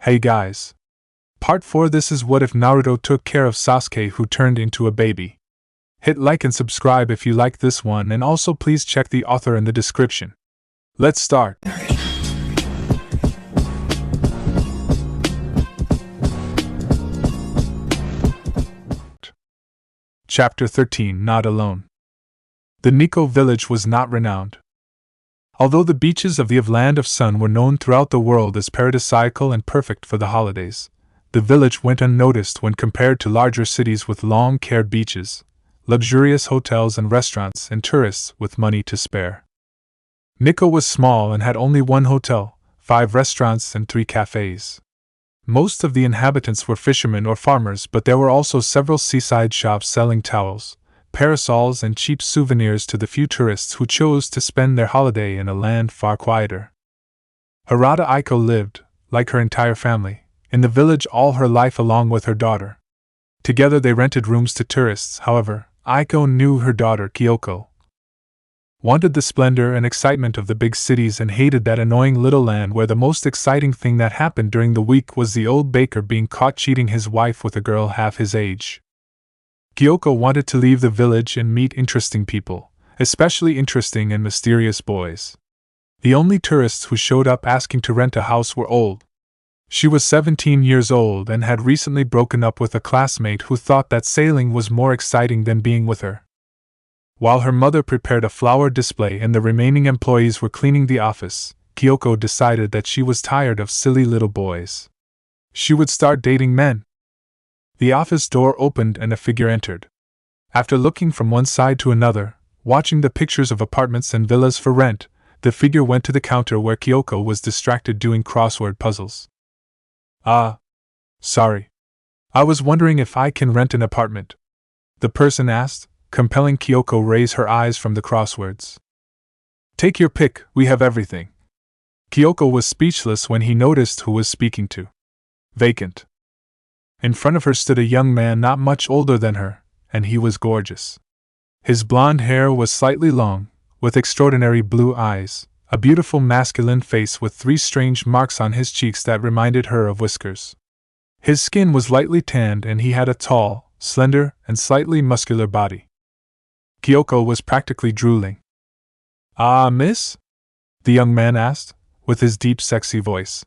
Hey guys. Part 4. This is what if Naruto took care of Sasuke who turned into a baby. Hit like and subscribe if you like this one, and also please check the author in the description. Let's start. Chapter 13. Not Alone. The Nico village was not renowned. Although the beaches of the Land of Sun were known throughout the world as paradisiacal and perfect for the holidays, the village went unnoticed when compared to larger cities with long-cared beaches, luxurious hotels and restaurants, and tourists with money to spare. Nico was small and had only one hotel, 5 restaurants, and 3 cafes. Most of the inhabitants were fishermen or farmers, but there were also several seaside shops selling towels, parasols, and cheap souvenirs to the few tourists who chose to spend their holiday in a land far quieter. Harada Aiko lived, like her entire family, in the village all her life along with her daughter. Together they rented rooms to tourists. However, Aiko knew her daughter Kyoko wanted the splendor and excitement of the big cities and hated that annoying little land where the most exciting thing that happened during the week was the old baker being caught cheating his wife with a girl half his age. Kyoko wanted to leave the village and meet interesting people, especially interesting and mysterious boys. The only tourists who showed up asking to rent a house were old. She was 17 years old and had recently broken up with a classmate who thought that sailing was more exciting than being with her. While her mother prepared a flower display and the remaining employees were cleaning the office, Kyoko decided that she was tired of silly little boys. She would start dating men. The office door opened and a figure entered. After looking from one side to another, watching the pictures of apartments and villas for rent, the figure went to the counter where Kyoko was distracted doing crossword puzzles. Sorry. I was wondering if I can rent an apartment, the person asked, compelling Kyoko raise her eyes from the crosswords. Take your pick, we have everything. Kyoko was speechless when he noticed who was speaking to. Vacant. In front of her stood a young man not much older than her, and he was gorgeous. His blonde hair was slightly long, with extraordinary blue eyes, a beautiful masculine face with 3 strange marks on his cheeks that reminded her of whiskers. His skin was lightly tanned and he had a tall, slender, and slightly muscular body. Kyoko was practically drooling. Miss? The young man asked, with his deep sexy voice.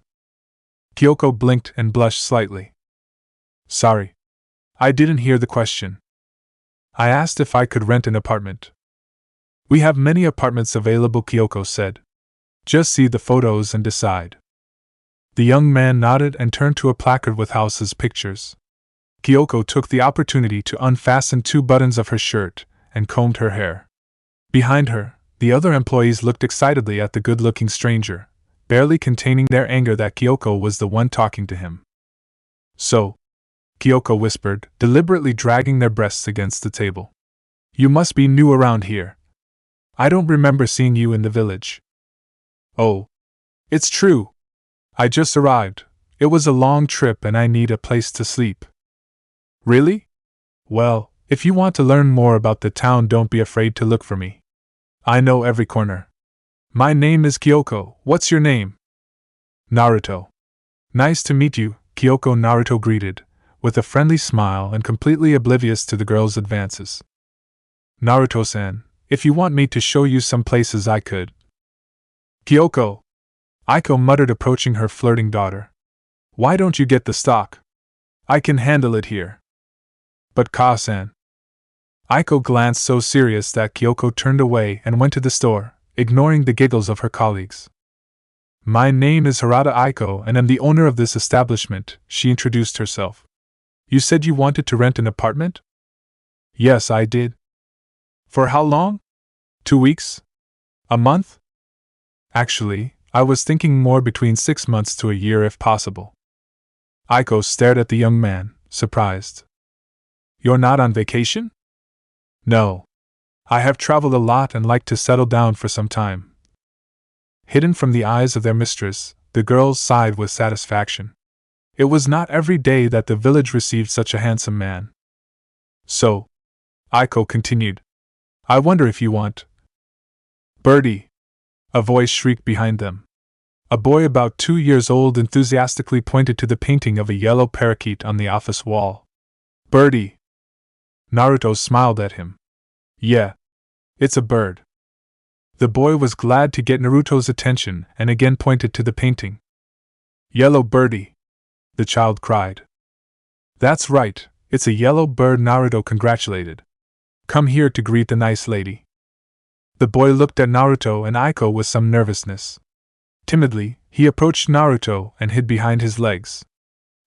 Kyoko blinked and blushed slightly. Sorry. I didn't hear the question. I asked if I could rent an apartment. We have many apartments available, Kyoko said. Just see the photos and decide. The young man nodded and turned to a placard with houses pictures. Kyoko took the opportunity to unfasten 2 buttons of her shirt and combed her hair. Behind her, the other employees looked excitedly at the good-looking stranger, barely containing their anger that Kyoko was the one talking to him. So, Kyoko whispered, deliberately dragging their breasts against the table. You must be new around here. I don't remember seeing you in the village. Oh. It's true. I just arrived. It was a long trip and I need a place to sleep. Really? Well, if you want to learn more about the town, don't be afraid to look for me. I know every corner. My name is Kyoko. What's your name? Naruto. Nice to meet you, Kyoko. Naruto greeted, with a friendly smile and completely oblivious to the girl's advances. Naruto-san, if you want me to show you some places I could. Kyoko. Aiko muttered, approaching her flirting daughter. Why don't you get the stock? I can handle it here. But Ka-san. Aiko glanced so serious that Kyoko turned away and went to the store, ignoring the giggles of her colleagues. My name is Harada Aiko and am the owner of this establishment, she introduced herself. You said you wanted to rent an apartment? Yes, I did. For how long? 2 weeks? A month? Actually, I was thinking more between 6 months to a year if possible. Aiko stared at the young man, surprised. You're not on vacation? No. I have traveled a lot and like to settle down for some time. Hidden from the eyes of their mistress, the girls sighed with satisfaction. It was not every day that the village received such a handsome man. So, Aiko continued, I wonder if you want. Birdie! A voice shrieked behind them. A boy about 2 years old enthusiastically pointed to the painting of a yellow parakeet on the office wall. Birdie! Naruto smiled at him. Yeah. It's a bird. The boy was glad to get Naruto's attention and again pointed to the painting. Yellow birdie! The child cried. That's right, it's a yellow bird, Naruto congratulated. Come here to greet the nice lady. The boy looked at Naruto and Aiko with some nervousness. Timidly, he approached Naruto and hid behind his legs.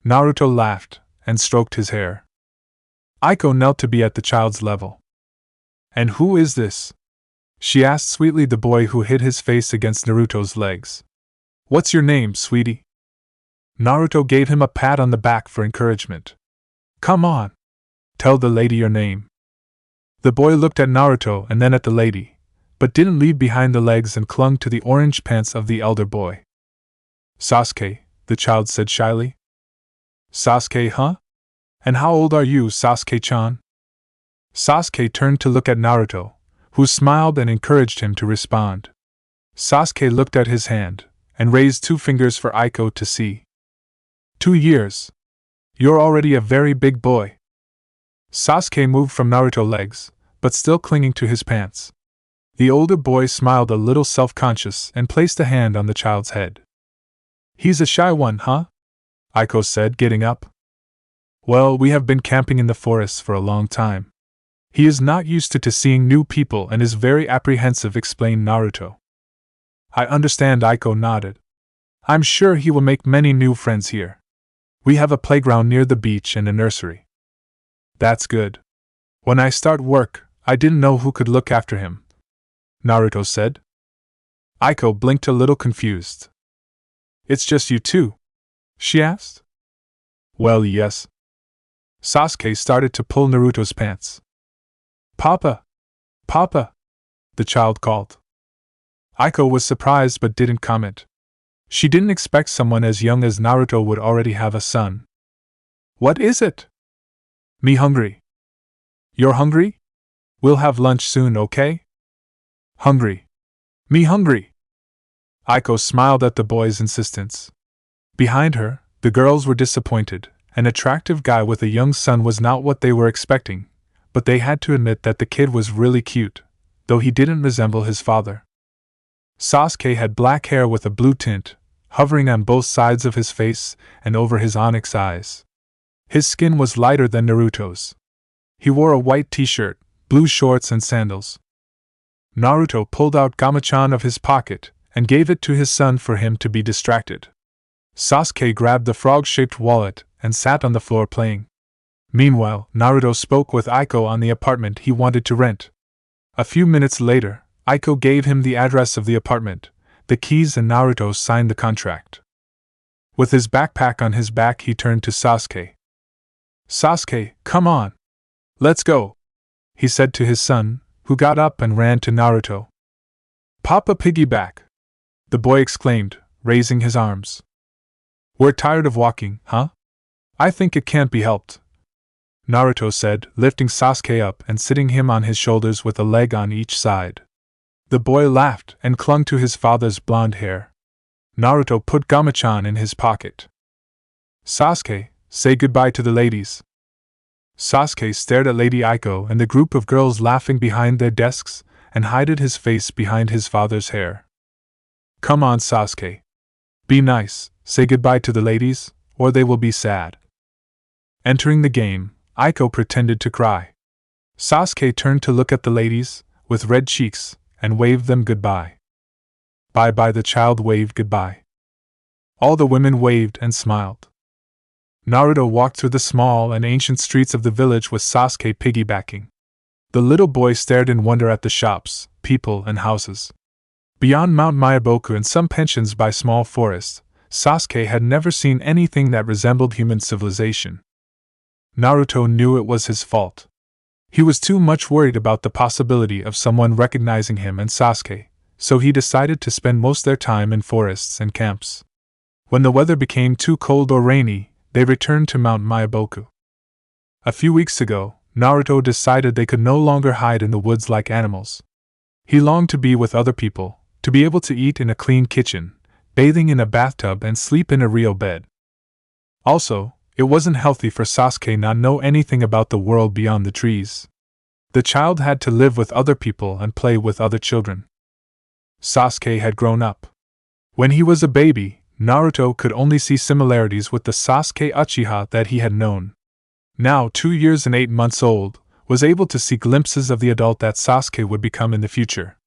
Naruto laughed and stroked his hair. Aiko knelt to be at the child's level. And who is this? She asked sweetly the boy who hid his face against Naruto's legs. What's your name, sweetie? Naruto gave him a pat on the back for encouragement. Come on. Tell the lady your name. The boy looked at Naruto and then at the lady, but didn't leave behind the legs and clung to the orange pants of the elder boy. Sasuke, the child said shyly. Sasuke, huh? And how old are you, Sasuke-chan? Sasuke turned to look at Naruto, who smiled and encouraged him to respond. Sasuke looked at his hand, and raised 2 fingers for Aiko to see. 2 years. You're already a very big boy. Sasuke moved from Naruto's legs, but still clinging to his pants. The older boy smiled a little self-conscious and placed a hand on the child's head. He's a shy one, huh? Aiko said, getting up. Well, we have been camping in the forest for a long time. He is not used to seeing new people and is very apprehensive, explained Naruto. I understand, Aiko nodded. I'm sure he will make many new friends here. We have a playground near the beach and a nursery. That's good. When I start work, I didn't know who could look after him, Naruto said. Aiko blinked a little confused. It's just you two? She asked. Well, yes. Sasuke started to pull Naruto's pants. Papa! Papa! The child called. Aiko was surprised but didn't comment. She didn't expect someone as young as Naruto would already have a son. What is it? Me hungry. You're hungry? We'll have lunch soon, okay? Hungry. Me hungry. Aiko smiled at the boy's insistence. Behind her, the girls were disappointed. An attractive guy with a young son was not what they were expecting, but they had to admit that the kid was really cute, though he didn't resemble his father. Sasuke had black hair with a blue tint, hovering on both sides of his face and over his onyx eyes. His skin was lighter than Naruto's. He wore a white t-shirt, blue shorts and sandals. Naruto pulled out Gamachan of his pocket and gave it to his son for him to be distracted. Sasuke grabbed the frog-shaped wallet and sat on the floor playing. Meanwhile, Naruto spoke with Aiko on the apartment he wanted to rent. A few minutes later, Aiko gave him the address of the apartment, the keys, and Naruto signed the contract. With his backpack on his back, he turned to Sasuke. Sasuke, come on. Let's go, he said to his son, who got up and ran to Naruto. Papa piggyback, the boy exclaimed, raising his arms. We're tired of walking, huh? I think it can't be helped, Naruto said, lifting Sasuke up and sitting him on his shoulders with a leg on each side. The boy laughed and clung to his father's blonde hair. Naruto put Gamachan in his pocket. Sasuke, say goodbye to the ladies. Sasuke stared at Lady Aiko and the group of girls laughing behind their desks and hid his face behind his father's hair. Come on, Sasuke. Be nice, say goodbye to the ladies, or they will be sad. Entering the game, Aiko pretended to cry. Sasuke turned to look at the ladies, with red cheeks, and waved them goodbye. Bye-bye, the child waved goodbye. All the women waved and smiled. Naruto walked through the small and ancient streets of the village with Sasuke piggybacking. The little boy stared in wonder at the shops, people, and houses. Beyond Mount Myaboku and some pensions by small forests, Sasuke had never seen anything that resembled human civilization. Naruto knew it was his fault. He was too much worried about the possibility of someone recognizing him and Sasuke, so he decided to spend most of their time in forests and camps. When the weather became too cold or rainy, they returned to Mount Myaboku. A few weeks ago, Naruto decided they could no longer hide in the woods like animals. He longed to be with other people, to be able to eat in a clean kitchen, bathing in a bathtub and sleep in a real bed. Also, it wasn't healthy for Sasuke not know anything about the world beyond the trees. The child had to live with other people and play with other children. Sasuke had grown up. When he was a baby, Naruto could only see similarities with the Sasuke Uchiha that he had known. Now 2 years and 8 months old, was able to see glimpses of the adult that Sasuke would become in the future.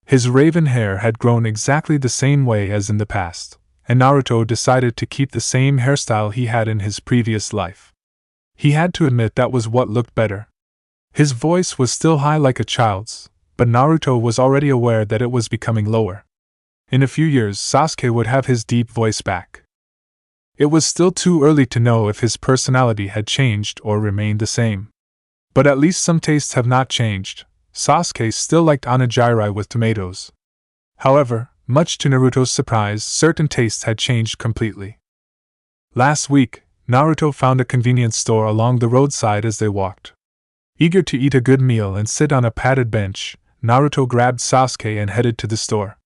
His raven hair had grown exactly the same way as in the past, and Naruto decided to keep the same hairstyle he had in his previous life. He had to admit that was what looked better. His voice was still high like a child's, but Naruto was already aware that it was becoming lower. In a few years, Sasuke would have his deep voice back. It was still too early to know if his personality had changed or remained the same. But at least some tastes have not changed. Sasuke still liked onigiri with tomatoes. However, much to Naruto's surprise, certain tastes had changed completely. Last week, Naruto found a convenience store along the roadside as they walked. Eager to eat a good meal and sit on a padded bench, Naruto grabbed Sasuke and headed to the store.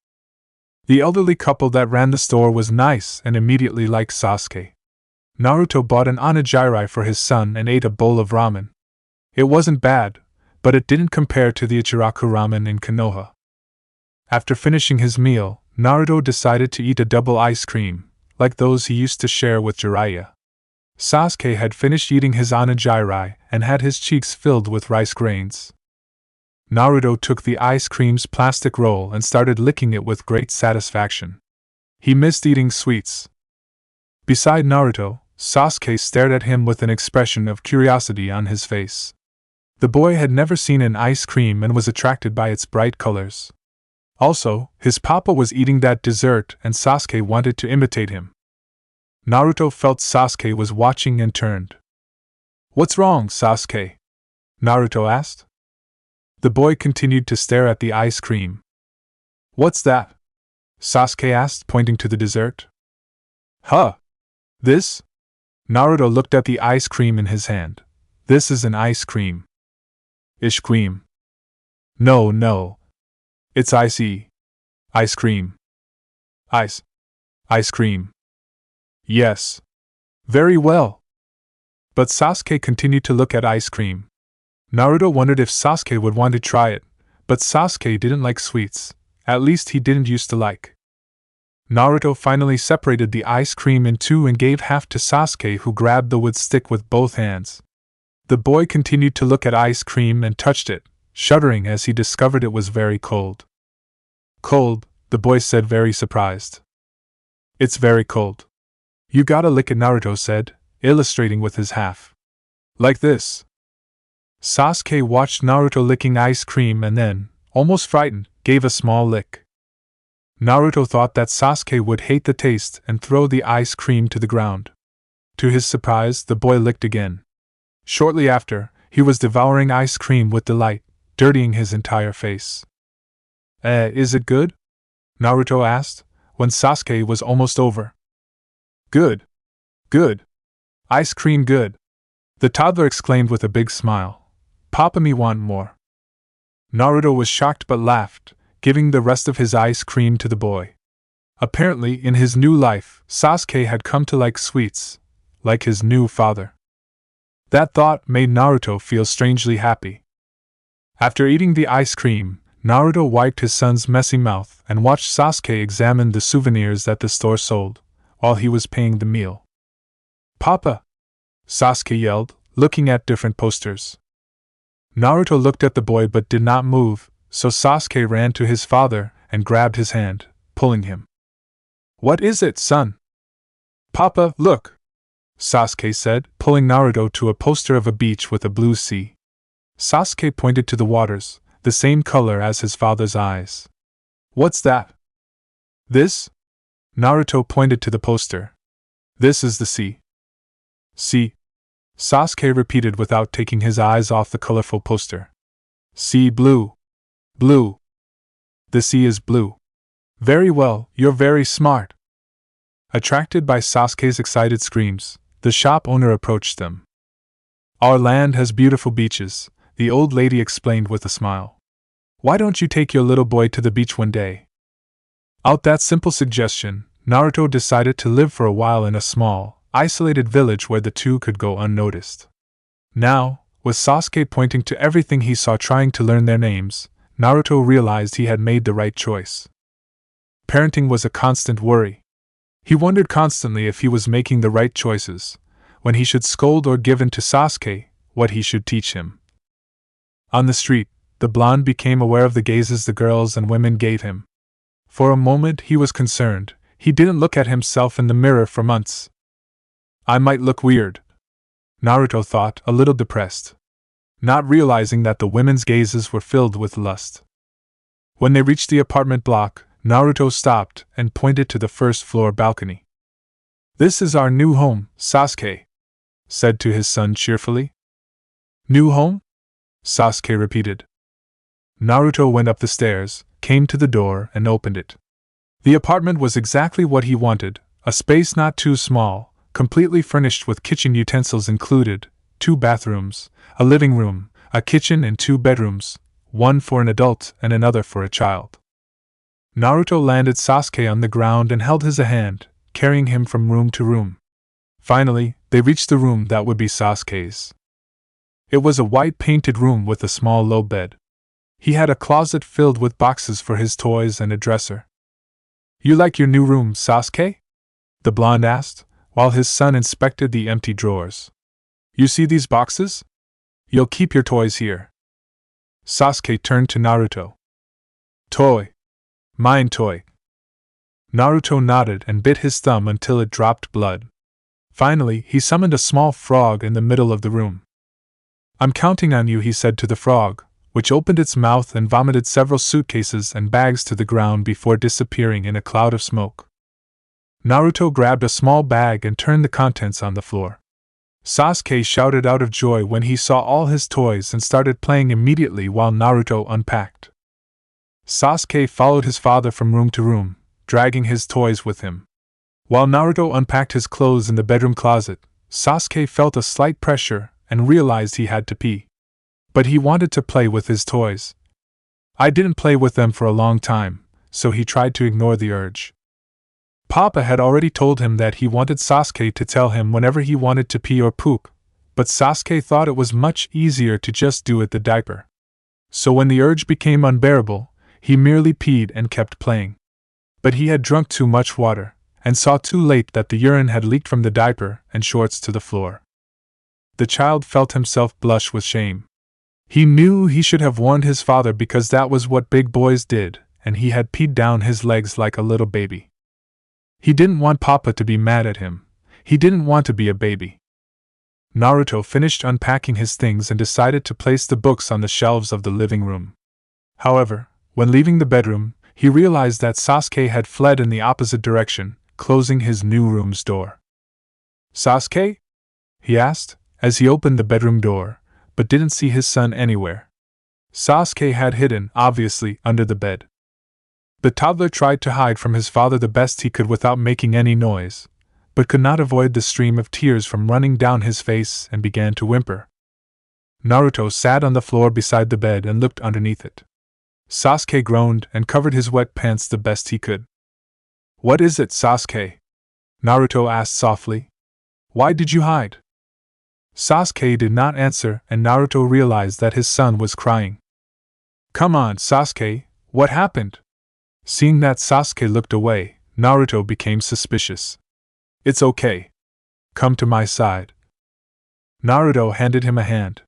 The elderly couple that ran the store was nice and immediately liked Sasuke. Naruto bought an onigiri for his son and ate a bowl of ramen. It wasn't bad, but it didn't compare to the Ichiraku ramen in Konoha. After finishing his meal, Naruto decided to eat a double ice cream, like those he used to share with Jiraiya. Sasuke had finished eating his onigiri and had his cheeks filled with rice grains. Naruto took the ice cream's plastic roll and started licking it with great satisfaction. He missed eating sweets. Beside Naruto, Sasuke stared at him with an expression of curiosity on his face. The boy had never seen an ice cream and was attracted by its bright colors. Also, his papa was eating that dessert and Sasuke wanted to imitate him. Naruto felt Sasuke was watching and turned. "What's wrong, Sasuke?" Naruto asked. The boy continued to stare at the ice cream. "What's that?" Sasuke asked, pointing to the dessert. "Huh? This?" Naruto looked at the ice cream in his hand. "This is an ice cream." "Ice cream?" No. It's icy. Ice cream. Ice cream. Yes. Very well. But Sasuke continued to look at ice cream. Naruto wondered if Sasuke would want to try it, but Sasuke didn't like sweets, at least he didn't used to like. Naruto finally separated the ice cream in two and gave half to Sasuke, who grabbed the wood stick with both hands. The boy continued to look at ice cream and touched it, shuddering as he discovered it was very cold. "Cold," the boy said, very surprised. "It's very cold. You gotta lick it," Naruto said, illustrating with his half. "Like this." Sasuke watched Naruto licking ice cream and then, almost frightened, gave a small lick. Naruto thought that Sasuke would hate the taste and throw the ice cream to the ground. To his surprise, the boy licked again. Shortly after, he was devouring ice cream with delight, dirtying his entire face. Is it good?" Naruto asked, when Sasuke was almost over. Good. Ice cream good," the toddler exclaimed with a big smile. "Papa, me want more." Naruto was shocked but laughed, giving the rest of his ice cream to the boy. Apparently, in his new life, Sasuke had come to like sweets, like his new father. That thought made Naruto feel strangely happy. After eating the ice cream, Naruto wiped his son's messy mouth and watched Sasuke examine the souvenirs that the store sold, while he was paying the meal. "Papa!" Sasuke yelled, looking at different posters. Naruto looked at the boy but did not move, so Sasuke ran to his father and grabbed his hand, pulling him. "What is it, son?" "Papa, look!" Sasuke said, pulling Naruto to a poster of a beach with a blue sea. Sasuke pointed to the waters, the same color as his father's eyes. "What's that?" "This?" Naruto pointed to the poster. "This is the sea." "Sea?" Sasuke repeated without taking his eyes off the colorful poster. "Sea blue. Blue. The sea is blue. Very well, you're very smart." Attracted by Sasuke's excited screams, the shop owner approached them. "Our land has beautiful beaches," the old lady explained with a smile. "Why don't you take your little boy to the beach one day?" Out that simple suggestion, Naruto decided to live for a while in a small, isolated village where the two could go unnoticed. Now, with Sasuke pointing to everything he saw trying to learn their names, Naruto realized he had made the right choice. Parenting was a constant worry. He wondered constantly if he was making the right choices, when he should scold or give in to Sasuke, what he should teach him. On the street, the blonde became aware of the gazes the girls and women gave him. For a moment he was concerned. He didn't look at himself in the mirror for months. I might look weird, Naruto thought, a little depressed, not realizing that the women's gazes were filled with lust. When they reached the apartment block, Naruto stopped and pointed to the first-floor balcony. "This is our new home," Sasuke said to his son cheerfully. "New home?" Sasuke repeated. Naruto went up the stairs, came to the door, and opened it. The apartment was exactly what he wanted, a space not too small, completely furnished with kitchen utensils included, 2 bathrooms, a living room, a kitchen and 2 bedrooms, one for an adult and another for a child. Naruto landed Sasuke on the ground and held his hand, carrying him from room to room. Finally, they reached the room that would be Sasuke's. It was a white-painted room with a small low bed. He had a closet filled with boxes for his toys and a dresser. "You like your new room, Sasuke?" the blonde asked, while his son inspected the empty drawers. "You see these boxes? You'll keep your toys here." Sasuke turned to Naruto. "Toy. Mine toy." Naruto nodded and bit his thumb until it dropped blood. Finally, he summoned a small frog in the middle of the room. "I'm counting on you," he said to the frog, which opened its mouth and vomited several suitcases and bags to the ground before disappearing in a cloud of smoke. Naruto grabbed a small bag and turned the contents on the floor. Sasuke shouted out of joy when he saw all his toys and started playing immediately while Naruto unpacked. Sasuke followed his father from room to room, dragging his toys with him. While Naruto unpacked his clothes in the bedroom closet, Sasuke felt a slight pressure and realized he had to pee. But he wanted to play with his toys. I didn't play with them for a long time, so he tried to ignore the urge. Papa had already told him that he wanted Sasuke to tell him whenever he wanted to pee or poop, but Sasuke thought it was much easier to just do it the diaper. So when the urge became unbearable, he merely peed and kept playing. But he had drunk too much water, and saw too late that the urine had leaked from the diaper and shorts to the floor. The child felt himself blush with shame. He knew he should have warned his father because that was what big boys did, and he had peed down his legs like a little baby. He didn't want Papa to be mad at him. He didn't want to be a baby. Naruto finished unpacking his things and decided to place the books on the shelves of the living room. However, when leaving the bedroom, he realized that Sasuke had fled in the opposite direction, closing his new room's door. "Sasuke?" he asked, as he opened the bedroom door, but didn't see his son anywhere. Sasuke had hidden, obviously, under the bed. The toddler tried to hide from his father the best he could without making any noise, but could not avoid the stream of tears from running down his face and began to whimper. Naruto sat on the floor beside the bed and looked underneath it. Sasuke groaned and covered his wet pants the best he could. "What is it, Sasuke?" Naruto asked softly. "Why did you hide?" Sasuke did not answer, and Naruto realized that his son was crying. "Come on, Sasuke, what happened?" Seeing that Sasuke looked away, Naruto became suspicious. "It's okay. Come to my side." Naruto handed him a hand.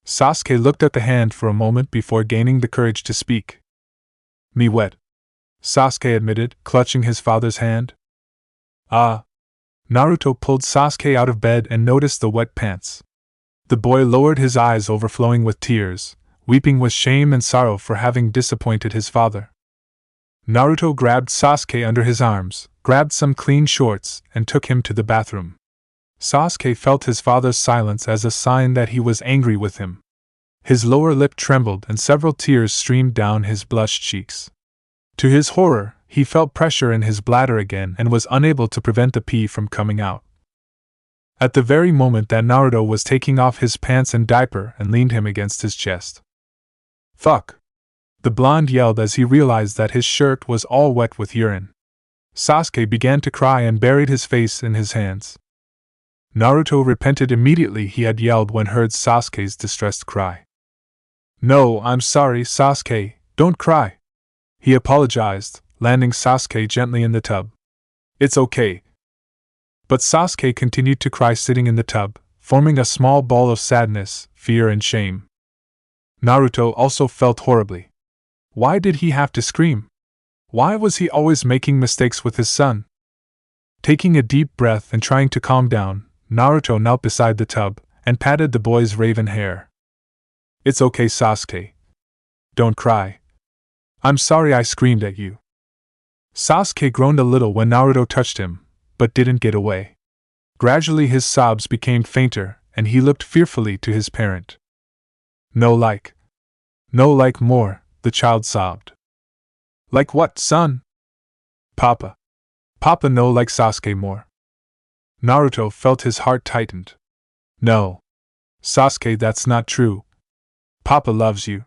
Sasuke looked at the hand for a moment before gaining the courage to speak. "Me wet," Sasuke admitted, clutching his father's hand. "Ah." Naruto pulled Sasuke out of bed and noticed the wet pants. The boy lowered his eyes overflowing with tears, weeping with shame and sorrow for having disappointed his father. Naruto grabbed Sasuke under his arms, grabbed some clean shorts, and took him to the bathroom. Sasuke felt his father's silence as a sign that he was angry with him. His lower lip trembled and several tears streamed down his blushed cheeks. To his horror, he felt pressure in his bladder again and was unable to prevent the pee from coming out. At the very moment that Naruto was taking off his pants and diaper and leaned him against his chest. "Fuck!" The blonde yelled as he realized that his shirt was all wet with urine. Sasuke began to cry and buried his face in his hands. Naruto repented immediately he had yelled when heard Sasuke's distressed cry. "No, I'm sorry, Sasuke, don't cry," he apologized, landing Sasuke gently in the tub. "It's okay." But Sasuke continued to cry sitting in the tub, forming a small ball of sadness, fear and shame. Naruto also felt horribly. Why did he have to scream? Why was he always making mistakes with his son? Taking a deep breath and trying to calm down, Naruto knelt beside the tub and patted the boy's raven hair. "It's okay, Sasuke. Don't cry. I'm sorry I screamed at you." Sasuke groaned a little when Naruto touched him, but didn't get away. Gradually his sobs became fainter, and he looked fearfully to his parent. No like more," the child sobbed. "Like what, son?" Papa, no like Sasuke more." Naruto felt his heart tightened. "No. Sasuke, that's not true. Papa loves you.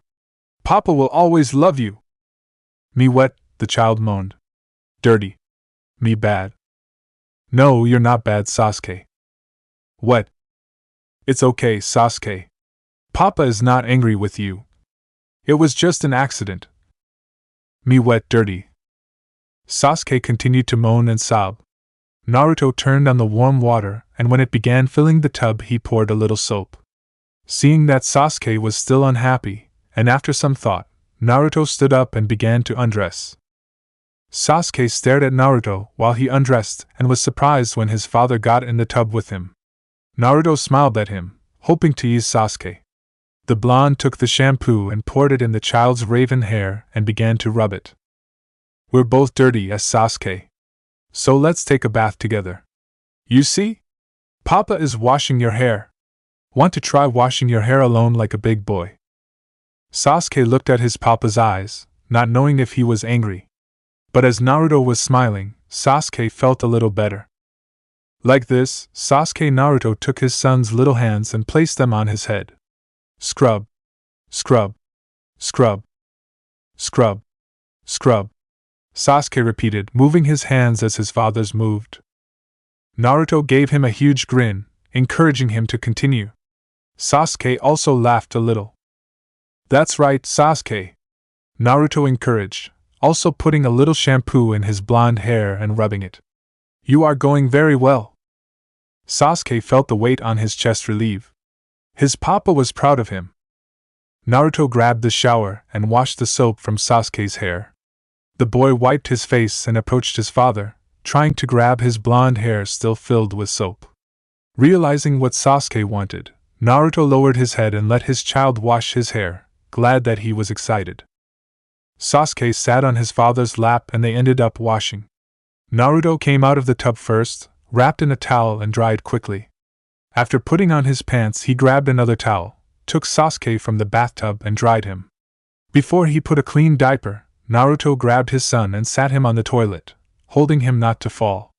Papa will always love you." "Me wet," the child moaned. "Dirty. Me bad." "No, you're not bad, Sasuke." "Wet." "It's okay, Sasuke. Papa is not angry with you. It was just an accident." "Me wet, dirty." Sasuke continued to moan and sob. Naruto turned on the warm water, and when it began filling the tub, he poured a little soap. Seeing that Sasuke was still unhappy, and after some thought, Naruto stood up and began to undress. Sasuke stared at Naruto while he undressed and was surprised when his father got in the tub with him. Naruto smiled at him, hoping to ease Sasuke. The blonde took the shampoo and poured it in the child's raven hair and began to rub it. "We're both dirty as Sasuke. So let's take a bath together. You see? Papa is washing your hair. Want to try washing your hair alone like a big boy?" Sasuke looked at his papa's eyes, not knowing if he was angry. But as Naruto was smiling, Sasuke felt a little better. Like this, Sasuke Naruto took his son's little hands and placed them on his head. Scrub, scrub, scrub, scrub, scrub, Sasuke repeated, moving his hands as his father's moved. Naruto gave him a huge grin, encouraging him to continue. Sasuke also laughed a little. "That's right, Sasuke," Naruto encouraged, also putting a little shampoo in his blonde hair and rubbing it. "You are going very well." Sasuke felt the weight on his chest relieve. His papa was proud of him. Naruto grabbed the shower and washed the soap from Sasuke's hair. The boy wiped his face and approached his father, trying to grab his blonde hair still filled with soap. Realizing what Sasuke wanted, Naruto lowered his head and let his child wash his hair, glad that he was excited. Sasuke sat on his father's lap and they ended up washing. Naruto came out of the tub first, wrapped in a towel and dried quickly. After putting on his pants, he grabbed another towel, took Sasuke from the bathtub and dried him. Before he put a clean diaper, Naruto grabbed his son and sat him on the toilet, holding him not to fall.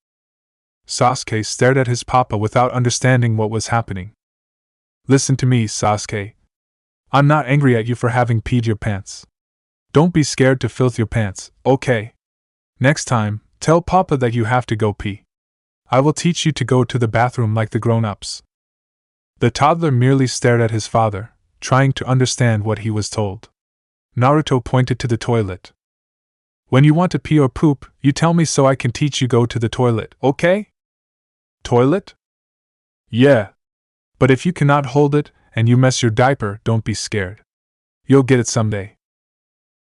Sasuke stared at his papa without understanding what was happening. "Listen to me, Sasuke. I'm not angry at you for having peed your pants. Don't be scared to filth your pants, okay? Next time, tell Papa that you have to go pee. I will teach you to go to the bathroom like the grown-ups." The toddler merely stared at his father, trying to understand what he was told. Naruto pointed to the toilet. "When you want to pee or poop, you tell me so I can teach you go to the toilet, okay?" "Toilet?" "Yeah. But if you cannot hold it, and you mess your diaper, don't be scared. You'll get it someday."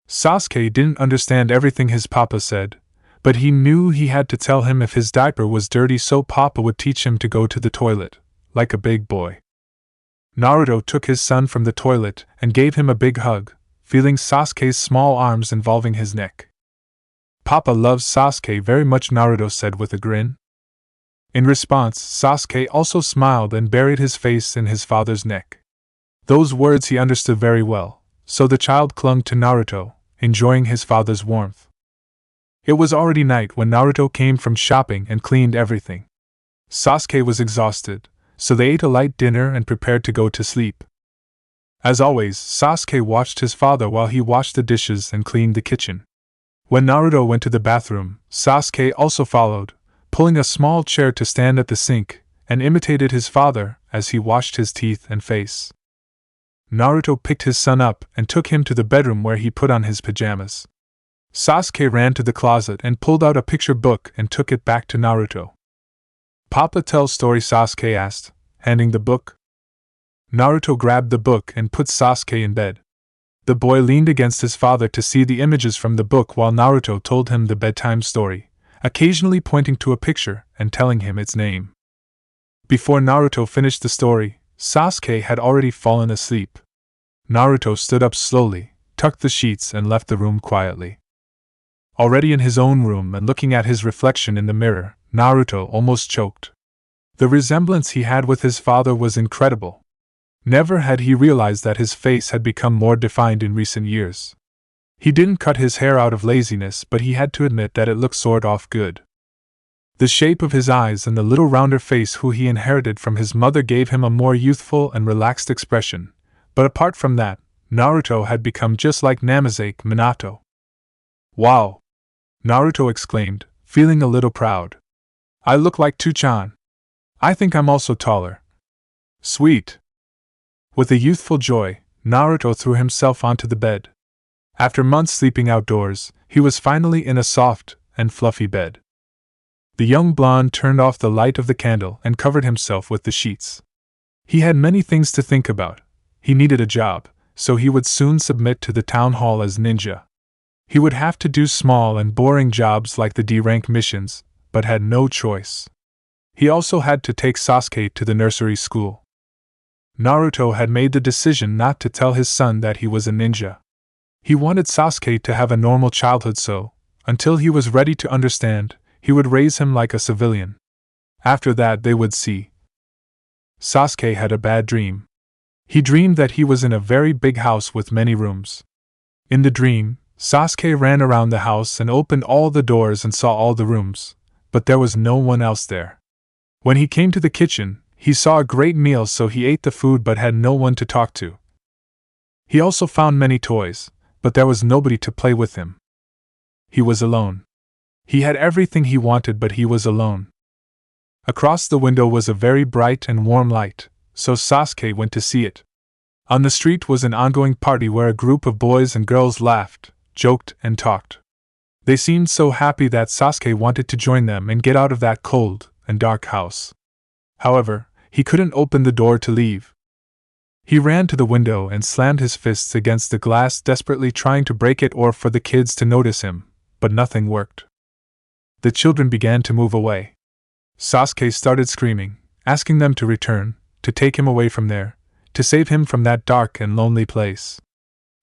Sasuke didn't understand everything his papa said, but he knew he had to tell him if his diaper was dirty so Papa would teach him to go to the toilet, like a big boy. Naruto took his son from the toilet and gave him a big hug, feeling Sasuke's small arms involving his neck. "Papa loves Sasuke very much," Naruto said with a grin. In response, Sasuke also smiled and buried his face in his father's neck. Those words he understood very well, so the child clung to Naruto, enjoying his father's warmth. It was already night when Naruto came from shopping and cleaned everything. Sasuke was exhausted, so they ate a light dinner and prepared to go to sleep. As always, Sasuke watched his father while he washed the dishes and cleaned the kitchen. When Naruto went to the bathroom, Sasuke also followed, pulling a small chair to stand at the sink, and imitated his father as he washed his teeth and face. Naruto picked his son up and took him to the bedroom where he put on his pajamas. Sasuke ran to the closet and pulled out a picture book and took it back to Naruto. "Papa tell story?" Sasuke asked, handing the book. Naruto grabbed the book and put Sasuke in bed. The boy leaned against his father to see the images from the book while Naruto told him the bedtime story, occasionally pointing to a picture and telling him its name. Before Naruto finished the story, Sasuke had already fallen asleep. Naruto stood up slowly, tucked the sheets and left the room quietly. Already in his own room and looking at his reflection in the mirror, Naruto almost choked. The resemblance he had with his father was incredible. Never had he realized that his face had become more defined in recent years. He didn't cut his hair out of laziness, but he had to admit that it looked sort of good. The shape of his eyes and the little rounder face who he inherited from his mother gave him a more youthful and relaxed expression, but apart from that, Naruto had become just like namesake Minato. "Wow!" Naruto exclaimed, feeling a little proud. "I look like Two-chan. I think I'm also taller." "Sweet!" With a youthful joy, Naruto threw himself onto the bed. After months sleeping outdoors, he was finally in a soft and fluffy bed. The young blonde turned off the light of the candle and covered himself with the sheets. He had many things to think about. He needed a job, so he would soon submit to the town hall as ninja. He would have to do small and boring jobs like the D-rank missions, but had no choice. He also had to take Sasuke to the nursery school. Naruto had made the decision not to tell his son that he was a ninja. He wanted Sasuke to have a normal childhood, so, until he was ready to understand, he would raise him like a civilian. After that they would see. Sasuke had a bad dream. He dreamed that he was in a very big house with many rooms. In the dream, Sasuke ran around the house and opened all the doors and saw all the rooms, but there was no one else there. When he came to the kitchen, he saw a great meal, so he ate the food but had no one to talk to. He also found many toys, but there was nobody to play with him. He was alone. He had everything he wanted, but he was alone. Across the window was a very bright and warm light, so Sasuke went to see it. On the street was an ongoing party where a group of boys and girls laughed, joked, and talked. They seemed so happy that Sasuke wanted to join them and get out of that cold and dark house. However, he couldn't open the door to leave. He ran to the window and slammed his fists against the glass, desperately trying to break it or for the kids to notice him, but nothing worked. The children began to move away. Sasuke started screaming, asking them to return, to take him away from there, to save him from that dark and lonely place.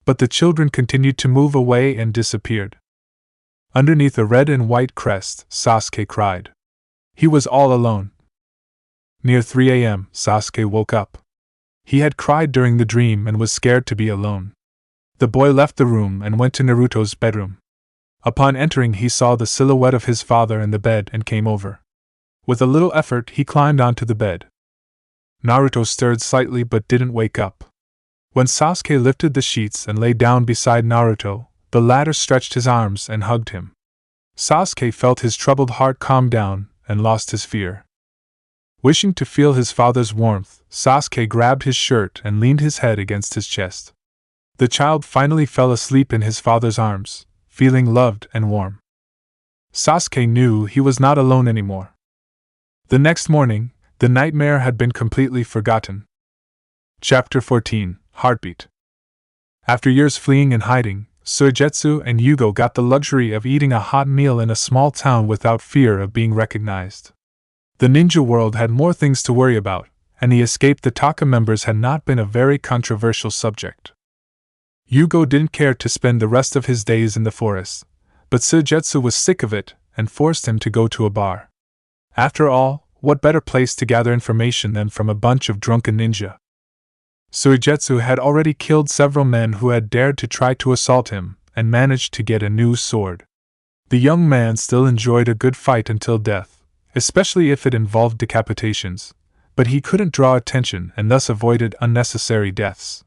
But the children continued to move away and disappeared. Underneath a red and white crest, Sasuke cried. He was all alone. Near 3 a.m., Sasuke woke up. He had cried during the dream and was scared to be alone. The boy left the room and went to Naruto's bedroom. Upon entering, he saw the silhouette of his father in the bed and came over. With a little effort, he climbed onto the bed. Naruto stirred slightly but didn't wake up. When Sasuke lifted the sheets and lay down beside Naruto, the latter stretched his arms and hugged him. Sasuke felt his troubled heart calm down and lost his fear. Wishing to feel his father's warmth, Sasuke grabbed his shirt and leaned his head against his chest. The child finally fell asleep in his father's arms, feeling loved and warm. Sasuke knew he was not alone anymore. The next morning, the nightmare had been completely forgotten. Chapter 14: Heartbeat. After years fleeing and hiding, Suigetsu and Yugo got the luxury of eating a hot meal in a small town without fear of being recognized. The ninja world had more things to worry about, and the escaped the Taka members had not been a very controversial subject. Yugo didn't care to spend the rest of his days in the forest, but Suigetsu was sick of it and forced him to go to a bar. After all, what better place to gather information than from a bunch of drunken ninja? Suigetsu had already killed several men who had dared to try to assault him, and managed to get a new sword. The young man still enjoyed a good fight until death, especially if it involved decapitations, but he couldn't draw attention and thus avoided unnecessary deaths.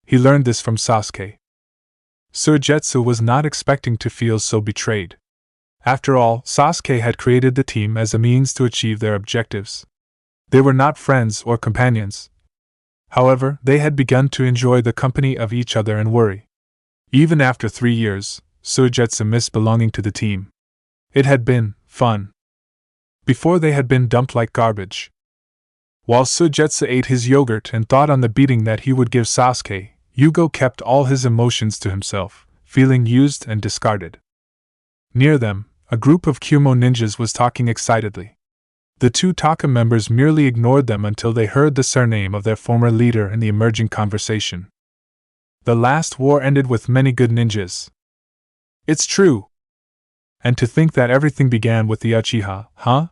He learned this from Sasuke. Suigetsu was not expecting to feel so betrayed. After all, Sasuke had created the team as a means to achieve their objectives. They were not friends or companions. However, they had begun to enjoy the company of each other and worry. Even after 3 years, Suigetsu missed belonging to the team. It had been fun. Before they had been dumped like garbage. While Suigetsu ate his yogurt and thought on the beating that he would give Sasuke, Yugo kept all his emotions to himself, feeling used and discarded. Near them, a group of Kumo ninjas was talking excitedly. The 2 Taka members merely ignored them until they heard the surname of their former leader in the emerging conversation. The last war ended with many good ninjas. It's true. And to think that everything began with the Uchiha, huh?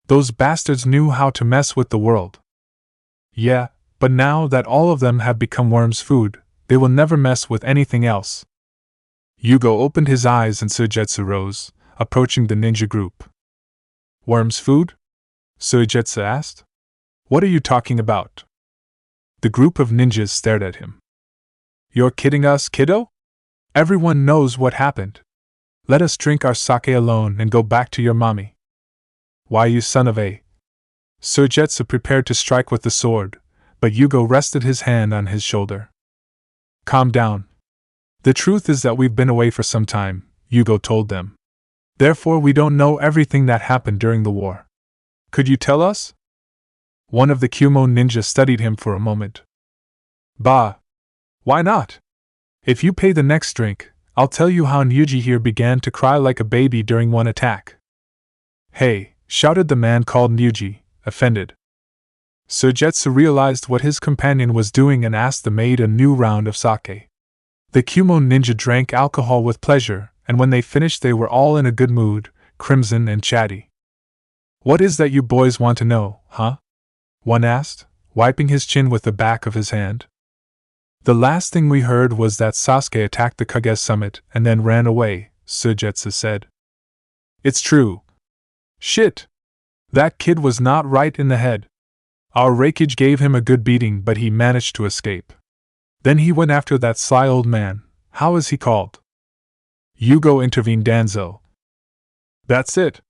Those bastards knew how to mess with the world. Yeah, but now that all of them have become worms' food, they will never mess with anything else. Yugo opened his eyes and Suigetsu rose, approaching the ninja group. Worms' food? Suigetsu asked. What are you talking about? The group of ninjas stared at him. You're kidding us, kiddo? Everyone knows what happened. Let us drink our sake alone and go back to your mommy. Why, you son of a... Suigetsu prepared to strike with the sword, but Yugo rested his hand on his shoulder. Calm down. The truth is that we've been away for some time, Yugo told them. Therefore we don't know everything that happened during the war. Could you tell us? One of the Kumo ninja studied him for a moment. Bah! Why not? If you pay the next drink, I'll tell you how Ryuji here began to cry like a baby during one attack. Hey! Shouted the man called Ryuji, offended. Suigetsu realized what his companion was doing and asked the maid a new round of sake. The Kumo ninja drank alcohol with pleasure, and when they finished they were all in a good mood, crimson and chatty. What is that you boys want to know, huh? One asked, wiping his chin with the back of his hand. The last thing we heard was that Sasuke attacked the Kage summit and then ran away, Suigetsu said. It's true. Shit! That kid was not right in the head. Our Raikage gave him a good beating, but he managed to escape. Then he went after that sly old man. How is he called? Yugo intervened. Danzo. That's it.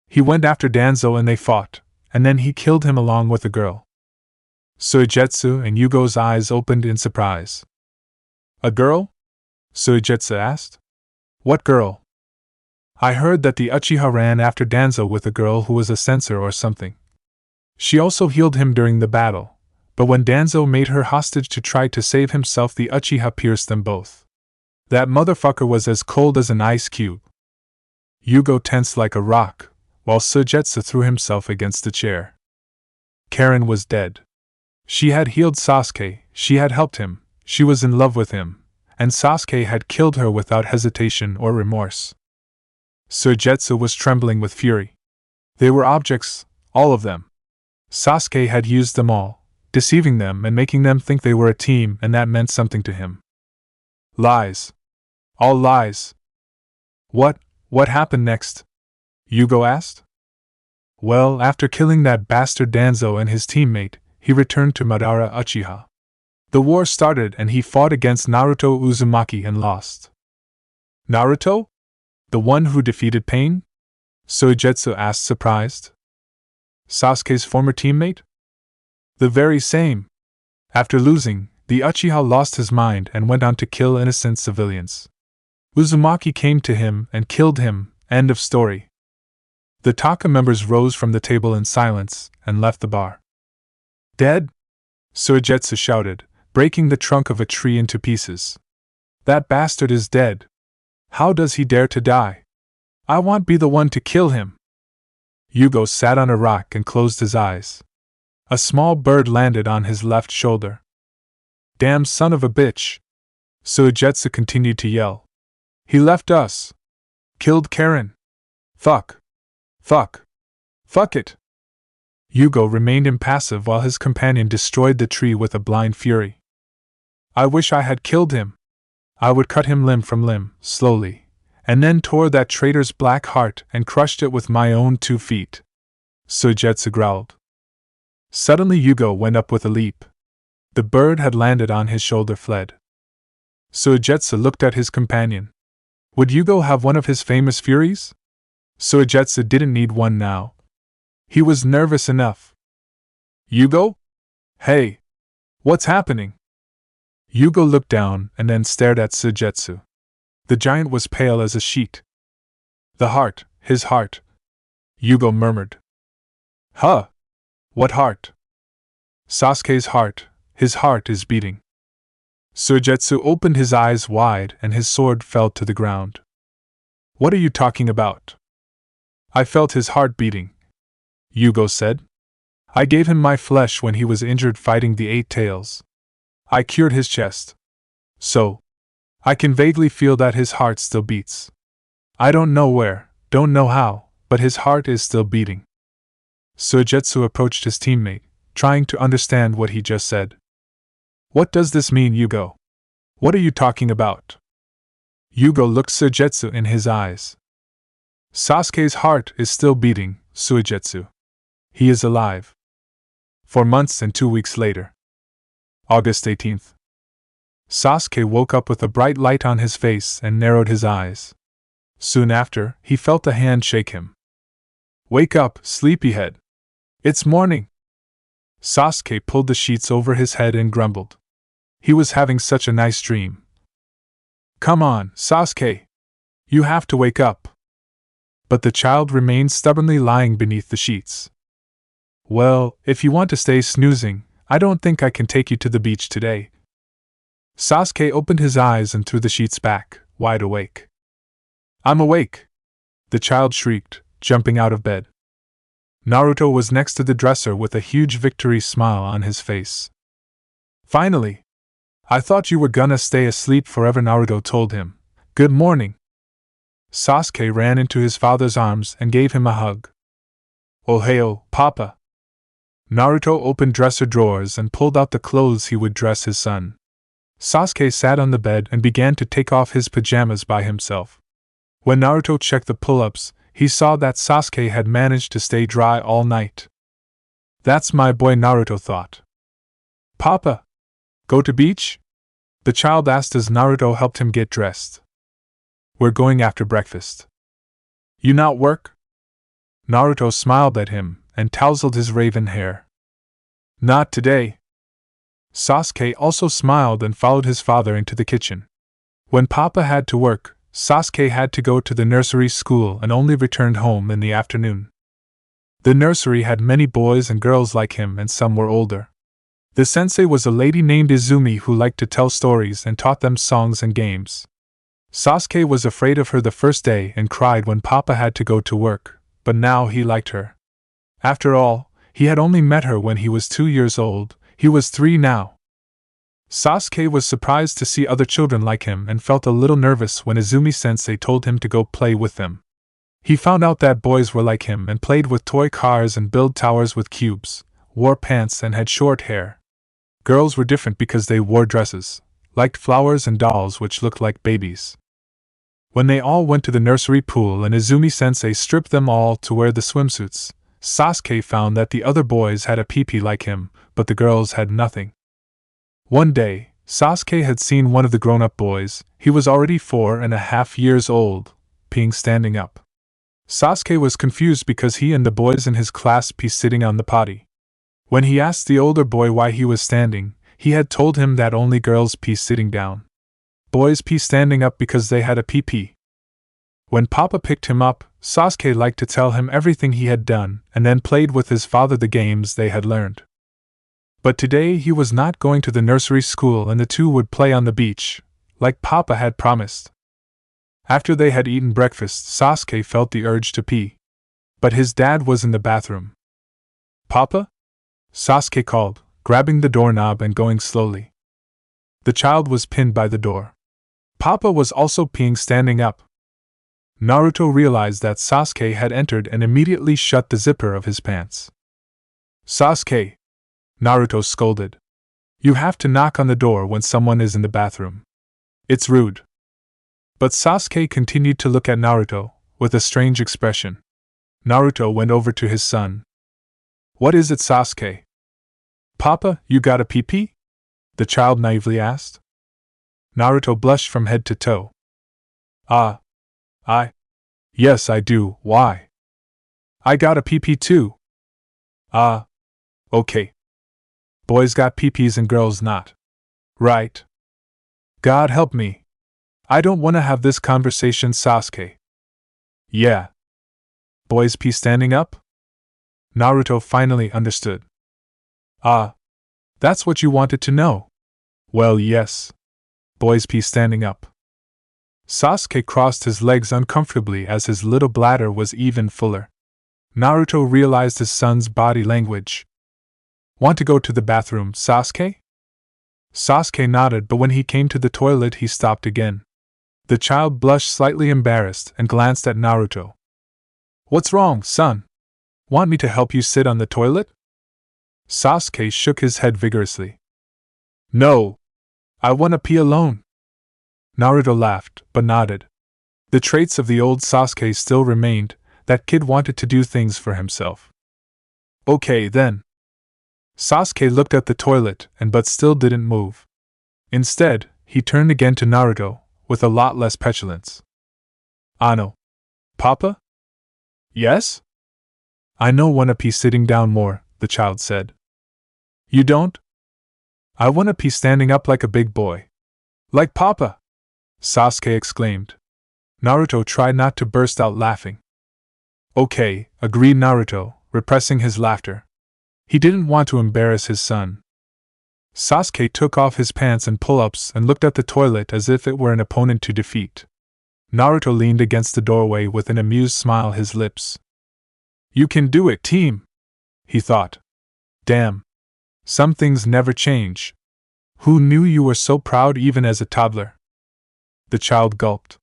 He went after Danzo and they fought, and then he killed him along with the girl. Suigetsu and Yugo's eyes opened in surprise. A girl? Suigetsu asked. What girl? I heard that the Uchiha ran after Danzo with a girl who was a censor or something. She also healed him during the battle, but when Danzo made her hostage to try to save himself, the Uchiha pierced them both. That motherfucker was as cold as an ice cube. Yugo tensed like a rock, while Suigetsu threw himself against the chair. Karen was dead. She had healed Sasuke, she had helped him, she was in love with him, and Sasuke had killed her without hesitation or remorse. Suigetsu was trembling with fury. They were objects, all of them. Sasuke had used them all, deceiving them and making them think they were a team, and that meant something to him. Lies. All lies. What happened next? Yugo asked. Well, after killing that bastard Danzo and his teammate, he returned to Madara Uchiha. The war started and he fought against Naruto Uzumaki and lost. Naruto? The one who defeated Pain? Suigetsu asked, surprised. Sasuke's former teammate? The very same. After losing, the Uchiha lost his mind and went on to kill innocent civilians. Uzumaki came to him and killed him, end of story. The Taka members rose from the table in silence and left the bar. Dead? Suigetsu shouted, breaking the trunk of a tree into pieces. That bastard is dead. How does he dare to die? I won't be the one to kill him. Yugo sat on a rock and closed his eyes. A small bird landed on his left shoulder. Damn son of a bitch! Suigetsu continued to yell. He left us. Killed Karen. Fuck. Fuck. Fuck it. Yugo remained impassive while his companion destroyed the tree with a blind fury. I wish I had killed him. I would cut him limb from limb, slowly, and then tore that traitor's black heart and crushed it with my own 2 feet. Suigetsu growled. Suddenly Yugo went up with a leap. The bird had landed on his shoulder, fled. Suigetsu looked at his companion. Would Yugo have one of his famous furies? Suigetsu didn't need one now. He was nervous enough. Yugo? Hey! What's happening? Yugo looked down and then stared at Suigetsu. The giant was pale as a sheet. The heart, his heart. Yugo murmured. Huh? What heart? Sasuke's heart, his heart is beating. Suigetsu opened his eyes wide and his sword fell to the ground. What are you talking about? I felt his heart beating, Yugo said. I gave him my flesh when he was injured fighting the Eight Tails. I cured his chest. So, I can vaguely feel that his heart still beats. I don't know where, don't know how, but his heart is still beating. Suigetsu approached his teammate, trying to understand what he just said. What does this mean, Yugo? What are you talking about? Yugo looked Suigetsu in his eyes. Sasuke's heart is still beating, Suigetsu. He is alive. 4 months and 2 weeks later. August 18th. Sasuke woke up with a bright light on his face and narrowed his eyes. Soon after, he felt a hand shake him. Wake up, sleepyhead. It's morning. Sasuke pulled the sheets over his head and grumbled. He was having such a nice dream. Come on, Sasuke. You have to wake up. But the child remained stubbornly lying beneath the sheets. Well, if you want to stay snoozing, I don't think I can take you to the beach today. Sasuke opened his eyes and threw the sheets back, wide awake. I'm awake! The child shrieked, jumping out of bed. Naruto was next to the dresser with a huge victory smile on his face. Finally! I thought you were gonna stay asleep forever, Naruto told him. Good morning! Sasuke ran into his father's arms and gave him a hug. Ohio, Papa! Naruto opened dresser drawers and pulled out the clothes he would dress his son. Sasuke sat on the bed and began to take off his pajamas by himself. When Naruto checked the pull-ups, he saw that Sasuke had managed to stay dry all night. That's my boy, Naruto thought. Papa! Go to beach? The child asked as Naruto helped him get dressed. We're going after breakfast. You not work? Naruto smiled at him and tousled his raven hair. Not today. Sasuke also smiled and followed his father into the kitchen. When Papa had to work, Sasuke had to go to the nursery school and only returned home in the afternoon. The nursery had many boys and girls like him, and some were older. The sensei was a lady named Izumi who liked to tell stories and taught them songs and games. Sasuke was afraid of her the first day and cried when Papa had to go to work, but now he liked her. After all, he had only met her when he was 2 years old. He was 3 now. Sasuke was surprised to see other children like him and felt a little nervous when Izumi-sensei told him to go play with them. He found out that boys were like him and played with toy cars and built towers with cubes, wore pants and had short hair. Girls were different because they wore dresses, liked flowers and dolls which looked like babies. When they all went to the nursery pool and Izumi-sensei stripped them all to wear the swimsuits, Sasuke found that the other boys had a pee-pee like him, but the girls had nothing. One day, Sasuke had seen one of the grown-up boys. He was already 4.5 years old, peeing standing up. Sasuke was confused because he and the boys in his class pee sitting on the potty. When he asked the older boy why he was standing, he had told him that only girls pee sitting down. Boys pee standing up because they had a pee-pee. When Papa picked him up, Sasuke liked to tell him everything he had done and then played with his father the games they had learned. But today he was not going to the nursery school and the two would play on the beach, like Papa had promised. After they had eaten breakfast, Sasuke felt the urge to pee. But his dad was in the bathroom. Papa? Sasuke called, grabbing the doorknob and going slowly. The child was pinned by the door. Papa was also peeing standing up. Naruto realized that Sasuke had entered and immediately shut the zipper of his pants. Sasuke! Naruto scolded. You have to knock on the door when someone is in the bathroom. It's rude. But Sasuke continued to look at Naruto, with a strange expression. Naruto went over to his son. What is it, Sasuke? Papa, you got a pee-pee? the child naively asked. Naruto blushed from head to toe. Ah, yes I do, why? I got a PP too. Ah, okay. Boys got PPs and girls not. Right. God help me. I don't want to have this conversation, Sasuke. Yeah. Boys pee standing up? Naruto finally understood. Ah, that's what you wanted to know. Well, yes. Boys pee standing up. Sasuke crossed his legs uncomfortably as his little bladder was even fuller. Naruto realized his son's body language. Want to go to the bathroom, Sasuke? Sasuke nodded, but when he came to the toilet he stopped again. The child blushed slightly embarrassed and glanced at Naruto. What's wrong, son? Want me to help you sit on the toilet? Sasuke shook his head vigorously. No. I wanna pee alone. Naruto laughed, but nodded. The traits of the old Sasuke still remained. That kid wanted to do things for himself. Okay then. Sasuke looked at the toilet but still didn't move. Instead, he turned again to Naruto, with a lot less petulance. Ano. Papa? Yes? I no wanna pee sitting down more, the child said. You don't? I wanna pee standing up like a big boy. Like Papa! Sasuke exclaimed. Naruto tried not to burst out laughing. Okay, agreed Naruto, repressing his laughter. He didn't want to embarrass his son. Sasuke took off his pants and pull-ups and looked at the toilet as if it were an opponent to defeat. Naruto leaned against the doorway with an amused smile his lips. You can do it, team! He thought. Damn. Some things never change. Who knew you were so proud even as a toddler? The child gulped.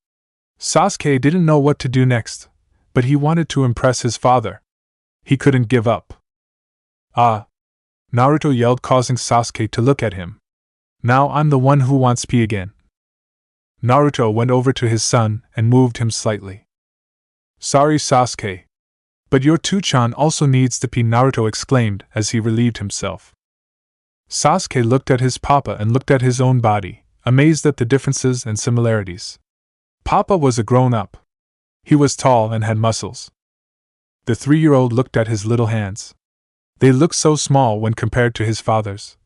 Sasuke didn't know what to do next, but he wanted to impress his father. He couldn't give up. Ah! Naruto yelled, causing Sasuke to look at him. Now I'm the one who wants pee again. Naruto went over to his son and moved him slightly. Sorry, Sasuke. But your Two-chan also needs to pee, Naruto exclaimed as he relieved himself. Sasuke looked at his papa and looked at his own body, amazed at the differences and similarities. Papa was a grown-up. He was tall and had muscles. The 3-year-old looked at his little hands. They looked so small when compared to his father's.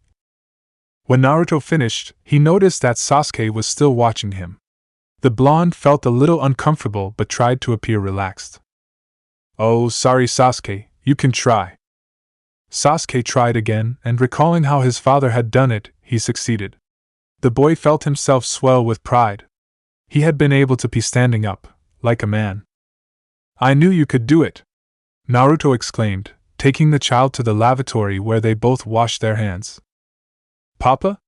When Naruto finished, he noticed that Sasuke was still watching him. The blonde felt a little uncomfortable but tried to appear relaxed. Oh, sorry Sasuke, you can try. Sasuke tried again, and recalling how his father had done it, he succeeded. The boy felt himself swell with pride. He had been able to pee standing up, like a man. I knew you could do it! Naruto exclaimed, taking the child to the lavatory where they both washed their hands. Papa?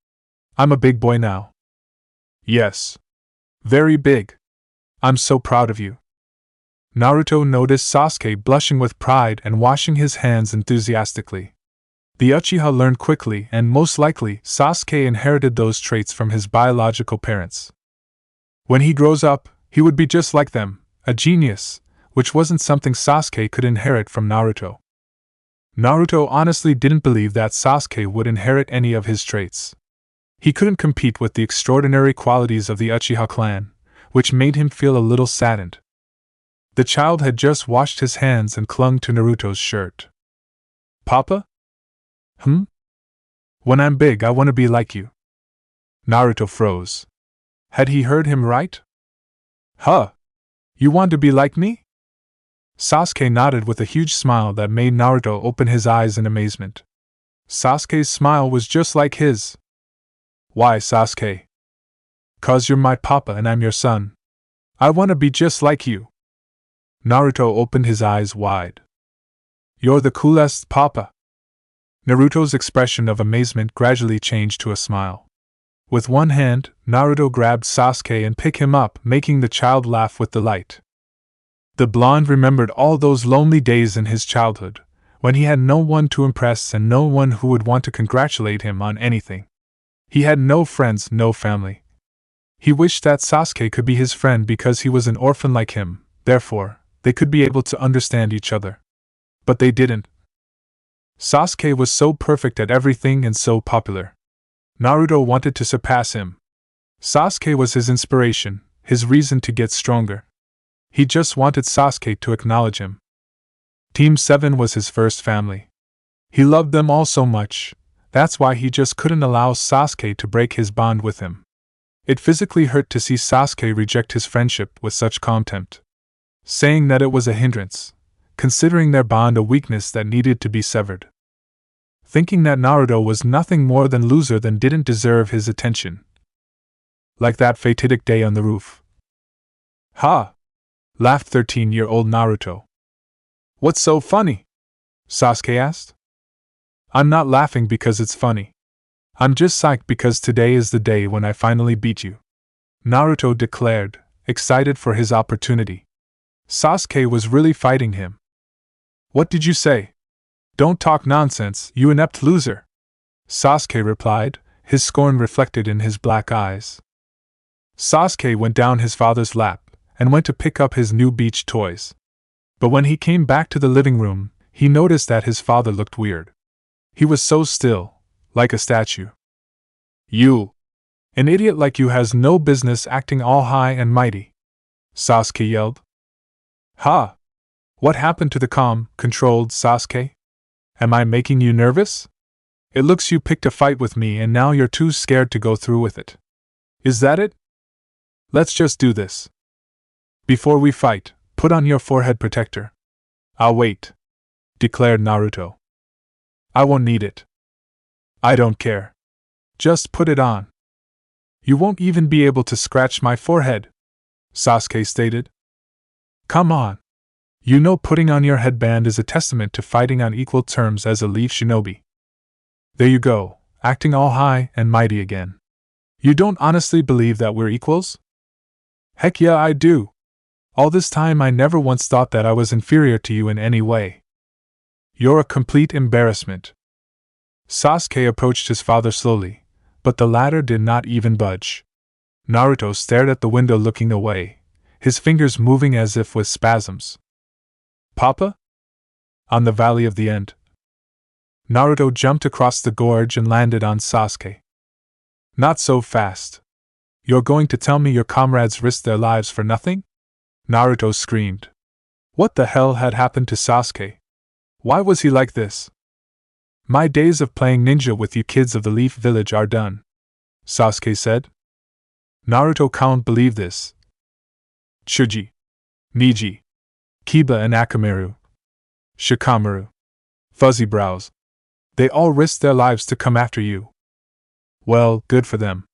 I'm a big boy now. Yes. Very big. I'm so proud of you. Naruto noticed Sasuke blushing with pride and washing his hands enthusiastically. The Uchiha learned quickly, and most likely Sasuke inherited those traits from his biological parents. When he grows up, he would be just like them, a genius, which wasn't something Sasuke could inherit from Naruto. Naruto honestly didn't believe that Sasuke would inherit any of his traits. He couldn't compete with the extraordinary qualities of the Uchiha clan, which made him feel a little saddened. The child had just washed his hands and clung to Naruto's shirt. Papa? When I'm big, I want to be like you. Naruto froze. Had he heard him right? Huh? You want to be like me? Sasuke nodded with a huge smile that made Naruto open his eyes in amazement. Sasuke's smile was just like his. Why, Sasuke? 'Cause you're my papa and I'm your son. I want to be just like you. Naruto opened his eyes wide. You're the coolest, papa. Naruto's expression of amazement gradually changed to a smile. With one hand, Naruto grabbed Sasuke and picked him up, making the child laugh with delight. The blonde remembered all those lonely days in his childhood, when he had no one to impress and no one who would want to congratulate him on anything. He had no friends, no family. He wished that Sasuke could be his friend because he was an orphan like him, therefore, they could be able to understand each other. But they didn't. Sasuke was so perfect at everything and so popular. Naruto wanted to surpass him. Sasuke was his inspiration, his reason to get stronger. He just wanted Sasuke to acknowledge him. Team 7 was his first family. He loved them all so much, that's why he just couldn't allow Sasuke to break his bond with him. It physically hurt to see Sasuke reject his friendship with such contempt, saying that it was a hindrance, considering their bond a weakness that needed to be severed. Thinking that Naruto was nothing more than loser than didn't deserve his attention. Like that fatidic day on the roof. Ha! Laughed 13-year-old Naruto. What's so funny? Sasuke asked. I'm not laughing because it's funny. I'm just psyched because today is the day when I finally beat you, Naruto declared, excited for his opportunity. Sasuke was really fighting him. What did you say? Don't talk nonsense, you inept loser, Sasuke replied, his scorn reflected in his black eyes. Sasuke went down his father's lap and went to pick up his new beach toys. But when he came back to the living room, he noticed that his father looked weird. He was so still, like a statue. You! An idiot like you has no business acting all high and mighty, Sasuke yelled. Ha! What happened to the calm, controlled Sasuke? Am I making you nervous? It looks you picked a fight with me and now you're too scared to go through with it. Is that it? Let's just do this. Before we fight, put on your forehead protector. I'll wait, declared Naruto. I won't need it. I don't care. Just put it on. You won't even be able to scratch my forehead, Sasuke stated. Come on. You know putting on your headband is a testament to fighting on equal terms as a leaf shinobi. There you go, acting all high and mighty again. You don't honestly believe that we're equals? Heck yeah, I do. All this time I never once thought that I was inferior to you in any way. You're a complete embarrassment. Sasuke approached his father slowly, but the latter did not even budge. Naruto stared at the window looking away, his fingers moving as if with spasms. Papa? On the Valley of the End. Naruto jumped across the gorge and landed on Sasuke. Not so fast. You're going to tell me your comrades risked their lives for nothing? Naruto screamed. What the hell had happened to Sasuke? Why was he like this? My days of playing ninja with you kids of the Leaf Village are done, Sasuke said. Naruto can't believe this. Chuji, Niji, Kiba and Akamaru, Shikamaru, Fuzzy Brows. They all risked their lives to come after you. Well, good for them.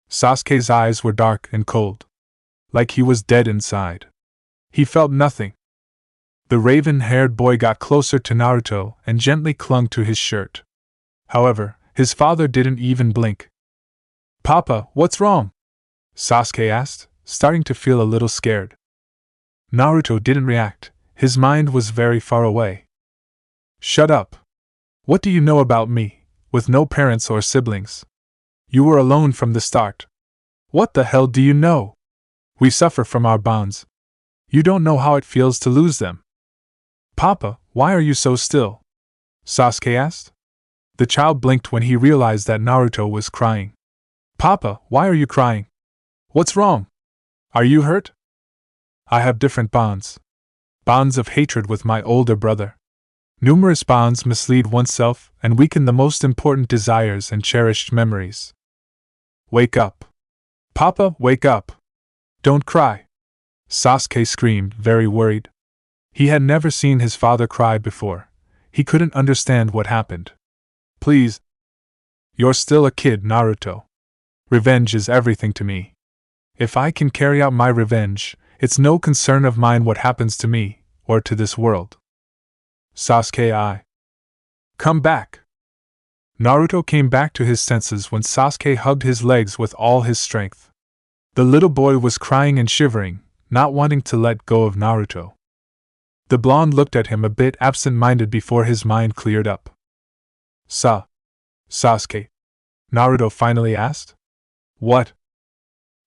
Sasuke's eyes were dark and cold, like he was dead inside. He felt nothing. The raven-haired boy got closer to Naruto and gently clung to his shirt. However, his father didn't even blink. Papa, what's wrong? Sasuke asked, starting to feel a little scared. Naruto didn't react, his mind was very far away. Shut up. What do you know about me, with no parents or siblings? You were alone from the start. What the hell do you know? We suffer from our bonds. You don't know how it feels to lose them. Papa, why are you so still? Sasuke asked. The child blinked when he realized that Naruto was crying. Papa, why are you crying? What's wrong? Are you hurt? I have different bonds. Bonds of hatred with my older brother. Numerous bonds mislead oneself and weaken the most important desires and cherished memories. Wake up. Papa, wake up. Don't cry. Sasuke screamed, very worried. He had never seen his father cry before. He couldn't understand what happened. Please. You're still a kid, Naruto. Revenge is everything to me. If I can carry out my revenge, it's no concern of mine what happens to me, or to this world. Sasuke, come back. Naruto came back to his senses when Sasuke hugged his legs with all his strength. The little boy was crying and shivering, not wanting to let go of Naruto. The blonde looked at him a bit absent-minded before his mind cleared up. Sasuke? Naruto finally asked. What?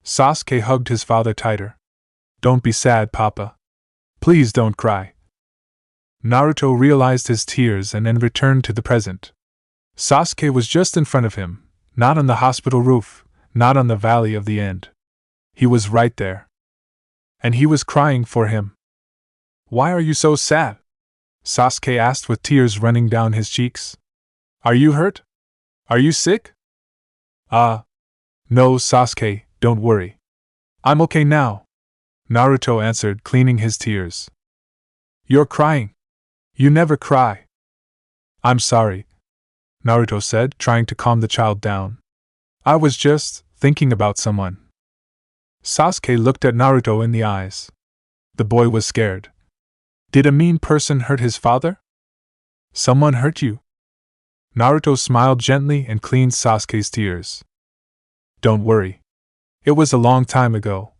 Sasuke hugged his father tighter. Don't be sad, Papa. Please don't cry. Naruto realized his tears and then returned to the present. Sasuke was just in front of him, Not on the hospital roof, not on the Valley of the End. He was right there. And he was crying for him. Why are you so sad? Sasuke asked with tears running down his cheeks. Are you hurt? Are you sick? No, Sasuke, don't worry. I'm okay now, Naruto answered, cleaning his tears. You're crying. You never cry. I'm sorry, Naruto said, trying to calm the child down. I was just thinking about someone. Sasuke looked at Naruto in the eyes. The boy was scared. Did a mean person hurt his father? Someone hurt you? Naruto smiled gently and cleaned Sasuke's tears. Don't worry. It was a long time ago.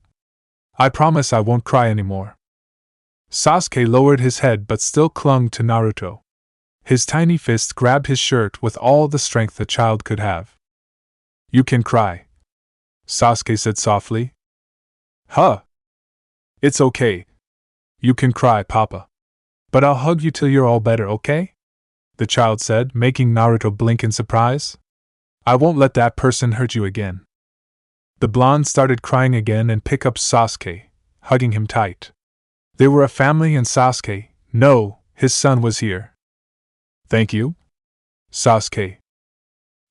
I promise I won't cry anymore. Sasuke lowered his head but still clung to Naruto. His tiny fist grabbed his shirt with all the strength a child could have. You can cry, Sasuke said softly. Huh? It's okay. You can cry, Papa. But I'll hug you till you're all better, okay? The child said, making Naruto blink in surprise. I won't let that person hurt you again. The blonde started crying again and picked up Sasuke, hugging him tight. They were a family and Sasuke, no, his son was here. Thank you, Sasuke.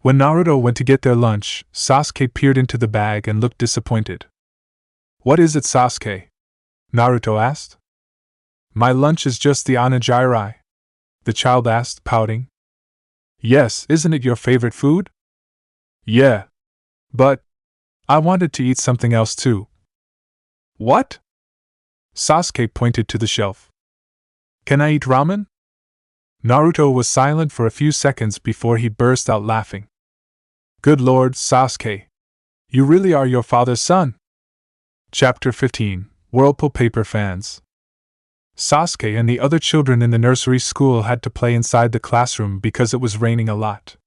When Naruto went to get their lunch, Sasuke peered into the bag and looked disappointed. What is it, Sasuke? Naruto asked. My lunch is just the onigiri, the child asked, pouting. Yes, isn't it your favorite food? Yeah. But I wanted to eat something else too. What? Sasuke pointed to the shelf. Can I eat ramen? Naruto was silent for a few seconds before he burst out laughing. Good Lord, Sasuke! You really are your father's son! Chapter 15 Whirlpool Paper Fans. Sasuke and the other children in the nursery school had to play inside the classroom because it was raining a lot.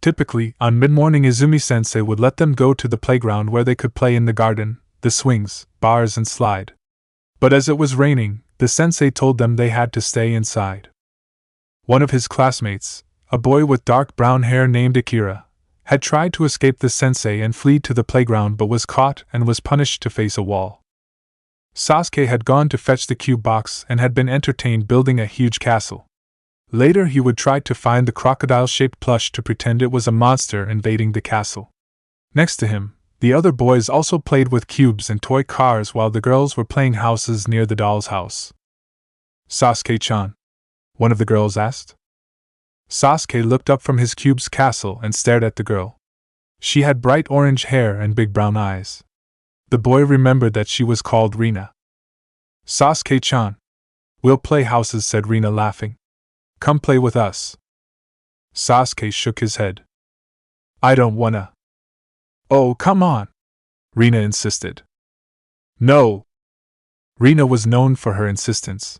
Typically, on mid-morning Izumi-sensei would let them go to the playground where they could play in the garden, the swings, bars and slide. But as it was raining, the sensei told them they had to stay inside. One of his classmates, a boy with dark brown hair named Akira, had tried to escape the sensei and flee to the playground but was caught and was punished to face a wall. Sasuke had gone to fetch the cube box and had been entertained building a huge castle. Later he would try to find the crocodile-shaped plush to pretend it was a monster invading the castle. Next to him, the other boys also played with cubes and toy cars while the girls were playing houses near the doll's house. Sasuke-chan, one of the girls asked. Sasuke looked up from his cube's castle and stared at the girl. She had bright orange hair and big brown eyes. The boy remembered that she was called Rina. Sasuke-chan. We'll play houses, said Rina, laughing. Come play with us. Sasuke shook his head. I don't wanna. Oh, come on, Rina insisted. No. Rina was known for her insistence.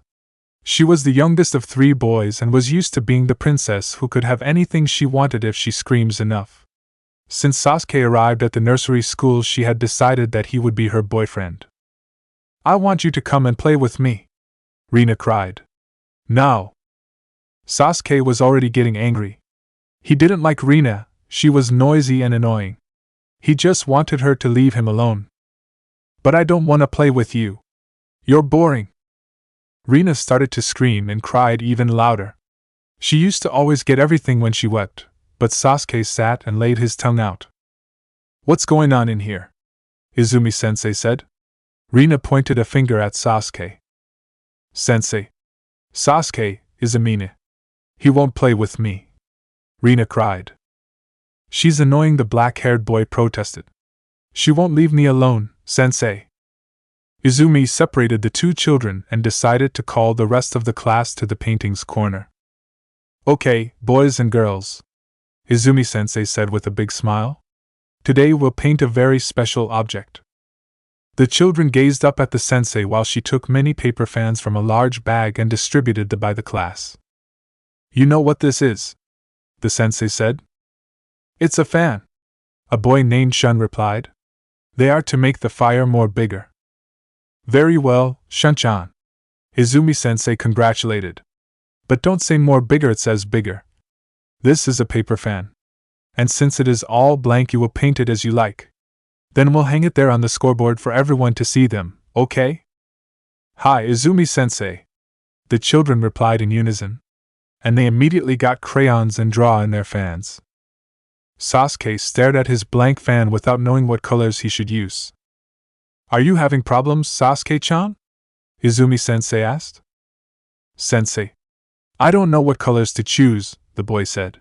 She was the youngest of 3 boys and was used to being the princess who could have anything she wanted if she screams enough. Since Sasuke arrived at the nursery school, she had decided that he would be her boyfriend. I want you to come and play with me, Rina cried. Now. Sasuke was already getting angry. He didn't like Rina, she was noisy and annoying. He just wanted her to leave him alone. But I don't want to play with you. You're boring. Rina started to scream and cried even louder. She used to always get everything when she wept, but Sasuke sat and laid his tongue out. What's going on in here? Izumi-sensei said. Rina pointed a finger at Sasuke. Sensei. Sasuke is a meanie. He won't play with me. Rina cried. She's annoying, the black-haired boy protested. She won't leave me alone, sensei. Izumi separated the 2 children and decided to call the rest of the class to the paintings corner. Okay, boys and girls, Izumi-sensei said with a big smile. Today we'll paint a very special object. The children gazed up at the sensei while she took many paper fans from a large bag and distributed them by the class. You know what this is? The sensei said. It's a fan, a boy named Shun replied. They are to make the fire more bigger. Very well, Shun-chan, Izumi-sensei congratulated. But don't say more bigger, it says bigger. This is a paper fan. And since it is all blank, you will paint it as you like. Then we'll hang it there on the scoreboard for everyone to see them, okay? Hi, Izumi-sensei, the children replied in unison. And they immediately got crayons and draw in their fans. Sasuke stared at his blank fan without knowing what colors he should use. Are you having problems, Sasuke-chan? Izumi-sensei asked. Sensei, I don't know what colors to choose, the boy said.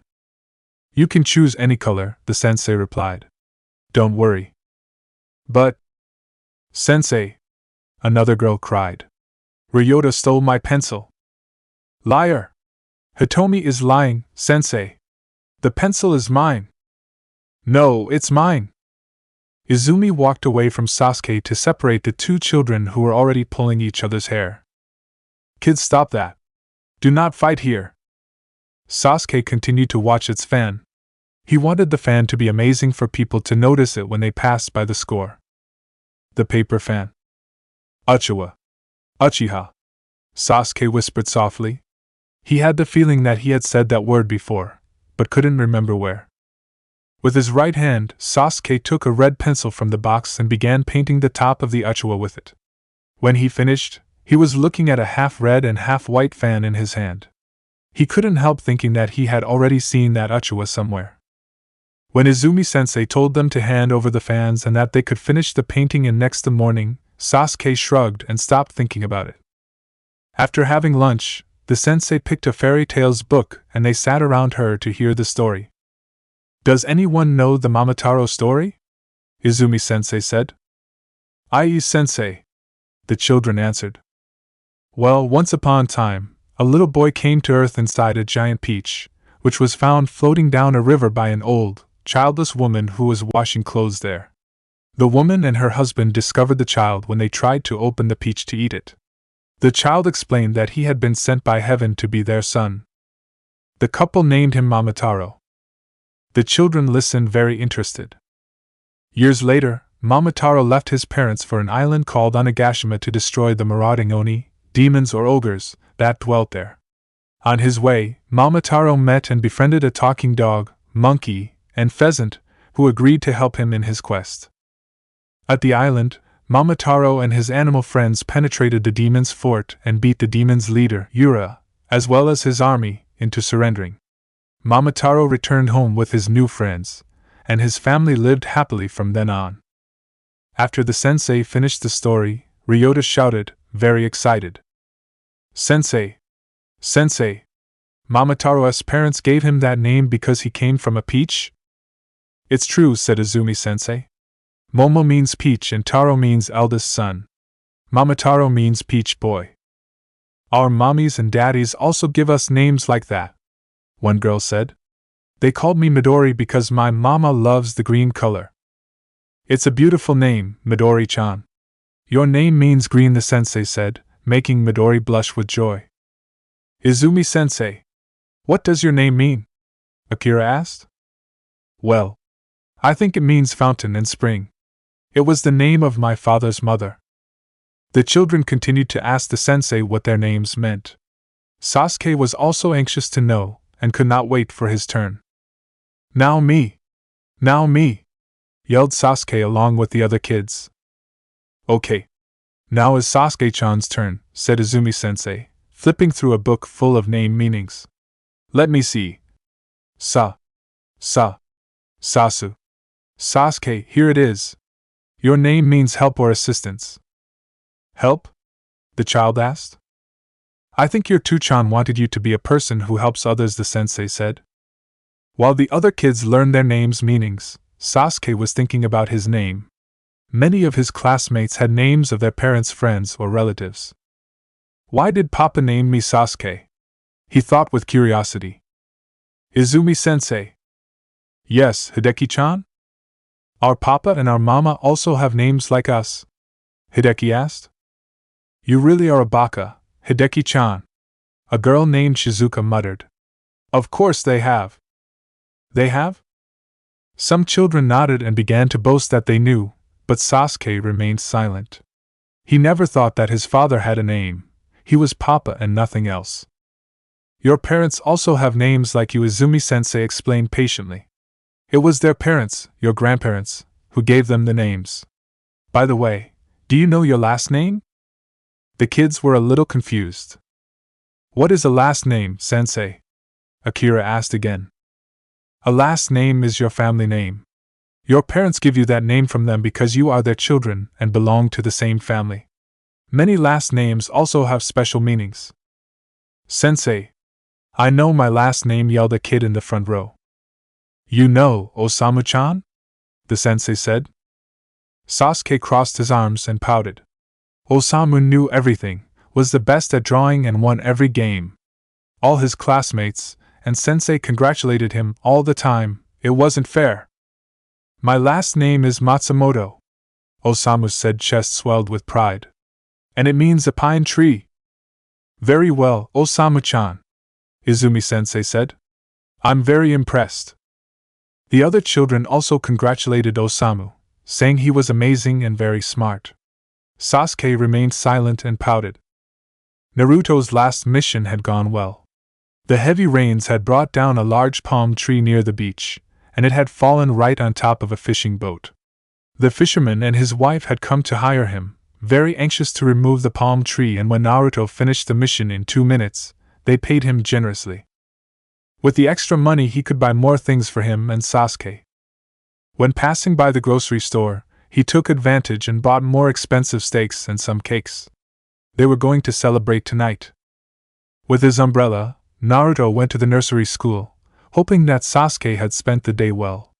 You can choose any color, the sensei replied. Don't worry. But, Sensei, another girl cried. Ryota stole my pencil. Liar! Hitomi is lying, Sensei. The pencil is mine. No, it's mine. Izumi walked away from Sasuke to separate the two children who were already pulling each other's hair. Kids, stop that. Do not fight here. Sasuke continued to watch its fan. He wanted the fan to be amazing for people to notice it when they passed by the score. The paper fan. Uchiwa. Uchiha. Sasuke whispered softly. He had the feeling that he had said that word before, but couldn't remember where. With his right hand, Sasuke took a red pencil from the box and began painting the top of the Uchiwa with it. When he finished, he was looking at a half-red and half-white fan in his hand. He couldn't help thinking that he had already seen that Uchiwa somewhere. When Izumi-sensei told them to hand over the fans and that they could finish the painting in next morning, Sasuke shrugged and stopped thinking about it. After having lunch, the sensei picked a fairy tales book and they sat around her to hear the story. Does anyone know the Momotaro story? Izumi-sensei said. Ai sensei, the children answered. Well, once upon a time, a little boy came to Earth inside a giant peach, which was found floating down a river by an old, childless woman who was washing clothes there. The woman and her husband discovered the child when they tried to open the peach to eat it. The child explained that he had been sent by heaven to be their son. The couple named him Momotaro. The children listened very interested. Years later, Momotaro left his parents for an island called Onigashima to destroy the marauding Oni, demons or ogres, that dwelt there. On his way, Momotaro met and befriended a talking dog, monkey, and pheasant, who agreed to help him in his quest. At the island, Momotaro and his animal friends penetrated the demon's fort and beat the demon's leader, Yura, as well as his army, into surrendering. Momotaro returned home with his new friends, and his family lived happily from then on. After the sensei finished the story, Ryota shouted, very excited. Sensei! Sensei! Momotaro's parents gave him that name because he came from a peach? It's true, said Izumi-sensei. Momo means peach and Taro means eldest son. Momotaro means peach boy. Our mommies and daddies also give us names like that, one girl said. They called me Midori because my mama loves the green color. It's a beautiful name, Midori-chan. Your name means green, the sensei said, making Midori blush with joy. Izumi-sensei, what does your name mean? Akira asked. Well, I think it means fountain and spring. It was the name of my father's mother. The children continued to ask the sensei what their names meant. Sasuke was also anxious to know, and could not wait for his turn. Now me! Now me! Yelled Sasuke along with the other kids. Okay. Now is Sasuke-chan's turn, said Izumi-sensei, flipping through a book full of name meanings. Let me see. Sasu. Sasuke, here it is. Your name means help or assistance. Help? The child asked. I think your Two-chan wanted you to be a person who helps others, the sensei said. While the other kids learned their names' meanings, Sasuke was thinking about his name. Many of his classmates had names of their parents' friends or relatives. Why did Papa name me Sasuke? He thought with curiosity. Izumi-sensei. Yes, Hideki-chan? Our Papa and our Mama also have names like us? Hideki asked. You really are a baka, Hideki-chan. A girl named Shizuka muttered. Of course they have. They have? Some children nodded and began to boast that they knew, but Sasuke remained silent. He never thought that his father had a name. He was Papa and nothing else. Your parents also have names like you, Izumi-sensei explained patiently. It was their parents, your grandparents, who gave them the names. By the way, do you know your last name? The kids were a little confused. What is a last name, sensei? Akira asked again. A last name is your family name. Your parents give you that name from them because you are their children and belong to the same family. Many last names also have special meanings. Sensei, I know my last name, yelled a kid in the front row. You know, Osamu-chan? The sensei said. Sasuke crossed his arms and pouted. Osamu knew everything, was the best at drawing and won every game. All his classmates and sensei congratulated him all the time. It wasn't fair. My last name is Matsumoto, Osamu said, chest swelled with pride. And it means a pine tree. Very well, Osamu-chan, Izumi-sensei said. I'm very impressed. The other children also congratulated Osamu, saying he was amazing and very smart. Sasuke remained silent and pouted. Naruto's last mission had gone well. The heavy rains had brought down a large palm tree near the beach, and it had fallen right on top of a fishing boat. The fisherman and his wife had come to hire him, very anxious to remove the palm tree, and when Naruto finished the mission in 2 minutes, they paid him generously. With the extra money he could buy more things for him and Sasuke. When passing by the grocery store, he took advantage and bought more expensive steaks and some cakes. They were going to celebrate tonight. With his umbrella, Naruto went to the nursery school, hoping that Sasuke had spent the day well.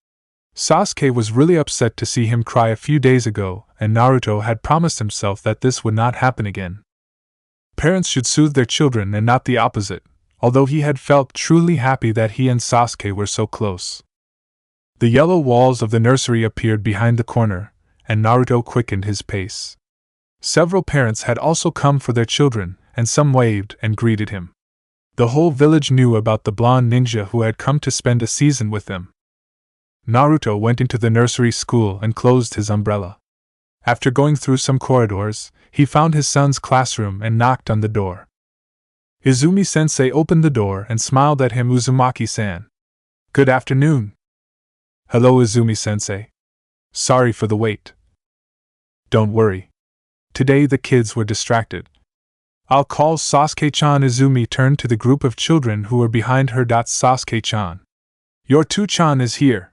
Sasuke was really upset to see him cry a few days ago, and Naruto had promised himself that this would not happen again. Parents should soothe their children and not the opposite, although he had felt truly happy that he and Sasuke were so close. The yellow walls of the nursery appeared behind the corner, and Naruto quickened his pace. Several parents had also come for their children, and some waved and greeted him. The whole village knew about the blonde ninja who had come to spend a season with them. Naruto went into the nursery school and closed his umbrella. After going through some corridors, he found his son's classroom and knocked on the door. Izumi-sensei opened the door and smiled at him. Uzumaki-san. Good afternoon. Hello, Izumi-sensei. Sorry for the wait. Don't worry. Today the kids were distracted. I'll call Sasuke-chan. Izumi turned to the group of children who were behind her. Sasuke-chan. Your 2-chan is here.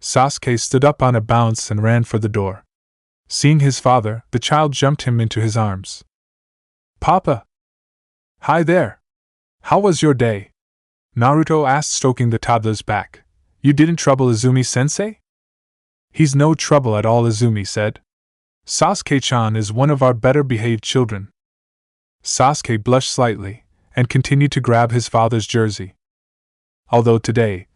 Sasuke stood up on a bounce and ran for the door. Seeing his father, the child jumped him into his arms. Papa! Hi there! How was your day? Naruto asked, stroking the toddler's back. You didn't trouble Izumi-sensei? He's no trouble at all, Izumi said. Sasuke-chan is one of our better-behaved children. Sasuke blushed slightly, and continued to grab his father's jersey. Although today,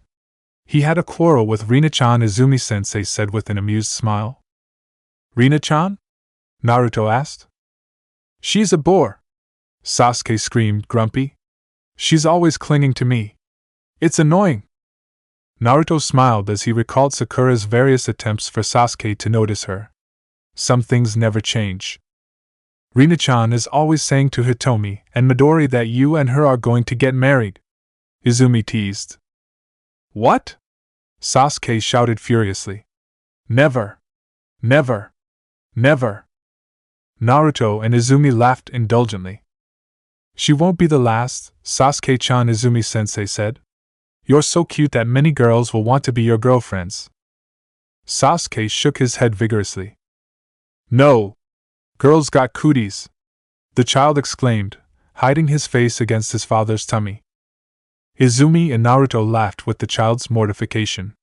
he had a quarrel with Rina-chan, Izumi-sensei said with an amused smile. Rina-chan? Naruto asked. She's a bore! Sasuke screamed, grumpy. She's always clinging to me. It's annoying! Naruto smiled as he recalled Sakura's various attempts for Sasuke to notice her. Some things never change. Rina-chan is always saying to Hitomi and Midori that you and her are going to get married, Izumi teased. What? Sasuke shouted furiously. Never! Never! Never! Naruto and Izumi laughed indulgently. She won't be the last, Sasuke-chan, Izumi-sensei said. You're so cute that many girls will want to be your girlfriends. Sasuke shook his head vigorously. No! Girls got cooties! The child exclaimed, hiding his face against his father's tummy. Izumi and Naruto laughed with the child's mortification.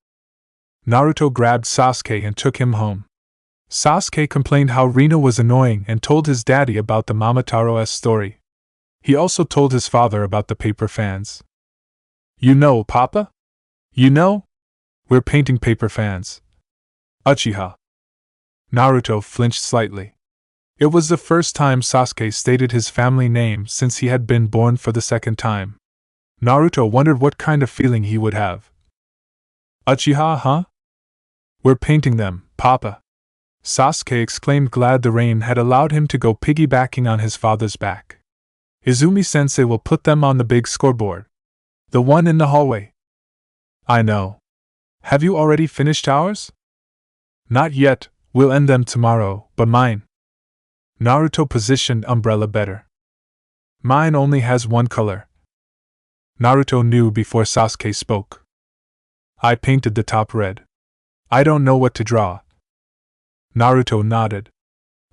Naruto grabbed Sasuke and took him home. Sasuke complained how Rina was annoying and told his daddy about the Momotaro-s story. He also told his father about the paper fans. You know, Papa? You know? We're painting paper fans. Uchiha. Naruto flinched slightly. It was the first time Sasuke stated his family name since he had been born for the second time. Naruto wondered what kind of feeling he would have. Uchiha, huh? We're painting them, Papa. Sasuke exclaimed, glad the rain had allowed him to go piggybacking on his father's back. Izumi-sensei will put them on the big scoreboard. The one in the hallway. I know. Have you already finished ours? Not yet, we'll end them tomorrow, but mine. Naruto positioned umbrella better. Mine only has one color. Naruto knew before Sasuke spoke. I painted the top red. I don't know what to draw. Naruto nodded.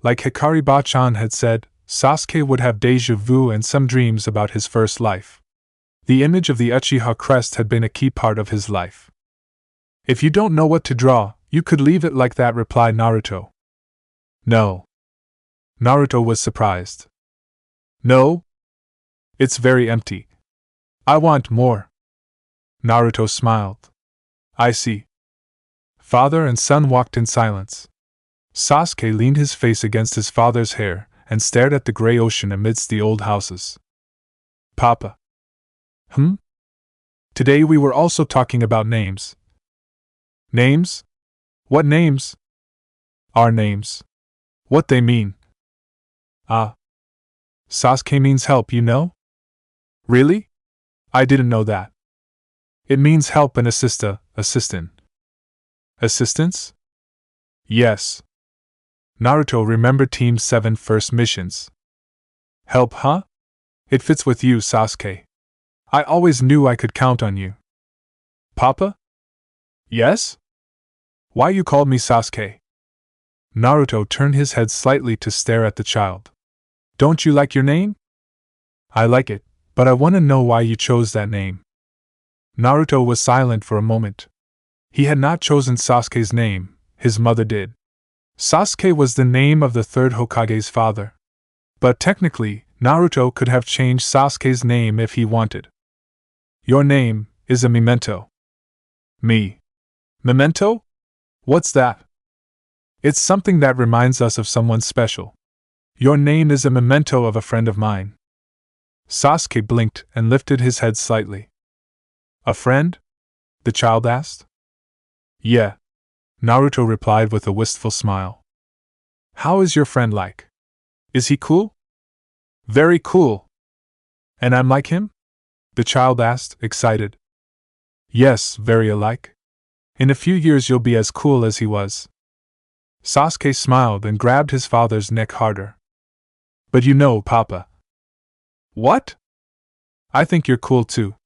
Like Hikari Bachan had said, Sasuke would have déjà vu and some dreams about his first life. The image of the Uchiha crest had been a key part of his life. If you don't know what to draw, you could leave it like that, replied Naruto. No. Naruto was surprised. No? It's very empty. I want more. Naruto smiled. I see. Father and son walked in silence. Sasuke leaned his face against his father's hair and stared at the gray ocean amidst the old houses. Papa. Today we were also talking about names. Names? What names? Our names. What they mean. Ah. Sasuke means help, you know? Really? I didn't know that. It means help and assistant. Assistance? Yes. Naruto remembered Team 7's first missions. Help, huh? It fits with you, Sasuke. I always knew I could count on you. Papa? Yes? Why you called me Sasuke? Naruto turned his head slightly to stare at the child. Don't you like your name? I like it, but I want to know why you chose that name. Naruto was silent for a moment. He had not chosen Sasuke's name, his mother did. Sasuke was the name of the third Hokage's father. But technically, Naruto could have changed Sasuke's name if he wanted. Your name is a memento. Me. Memento? What's that? It's something that reminds us of someone special. Your name is a memento of a friend of mine. Sasuke blinked and lifted his head slightly. A friend? The child asked. Yeah. Naruto replied with a wistful smile. How is your friend like? Is he cool? Very cool. And I'm like him? The child asked, excited. Yes, very alike. In a few years you'll be as cool as he was. Sasuke smiled and grabbed his father's neck harder. But you know, Papa. What? I think you're cool too.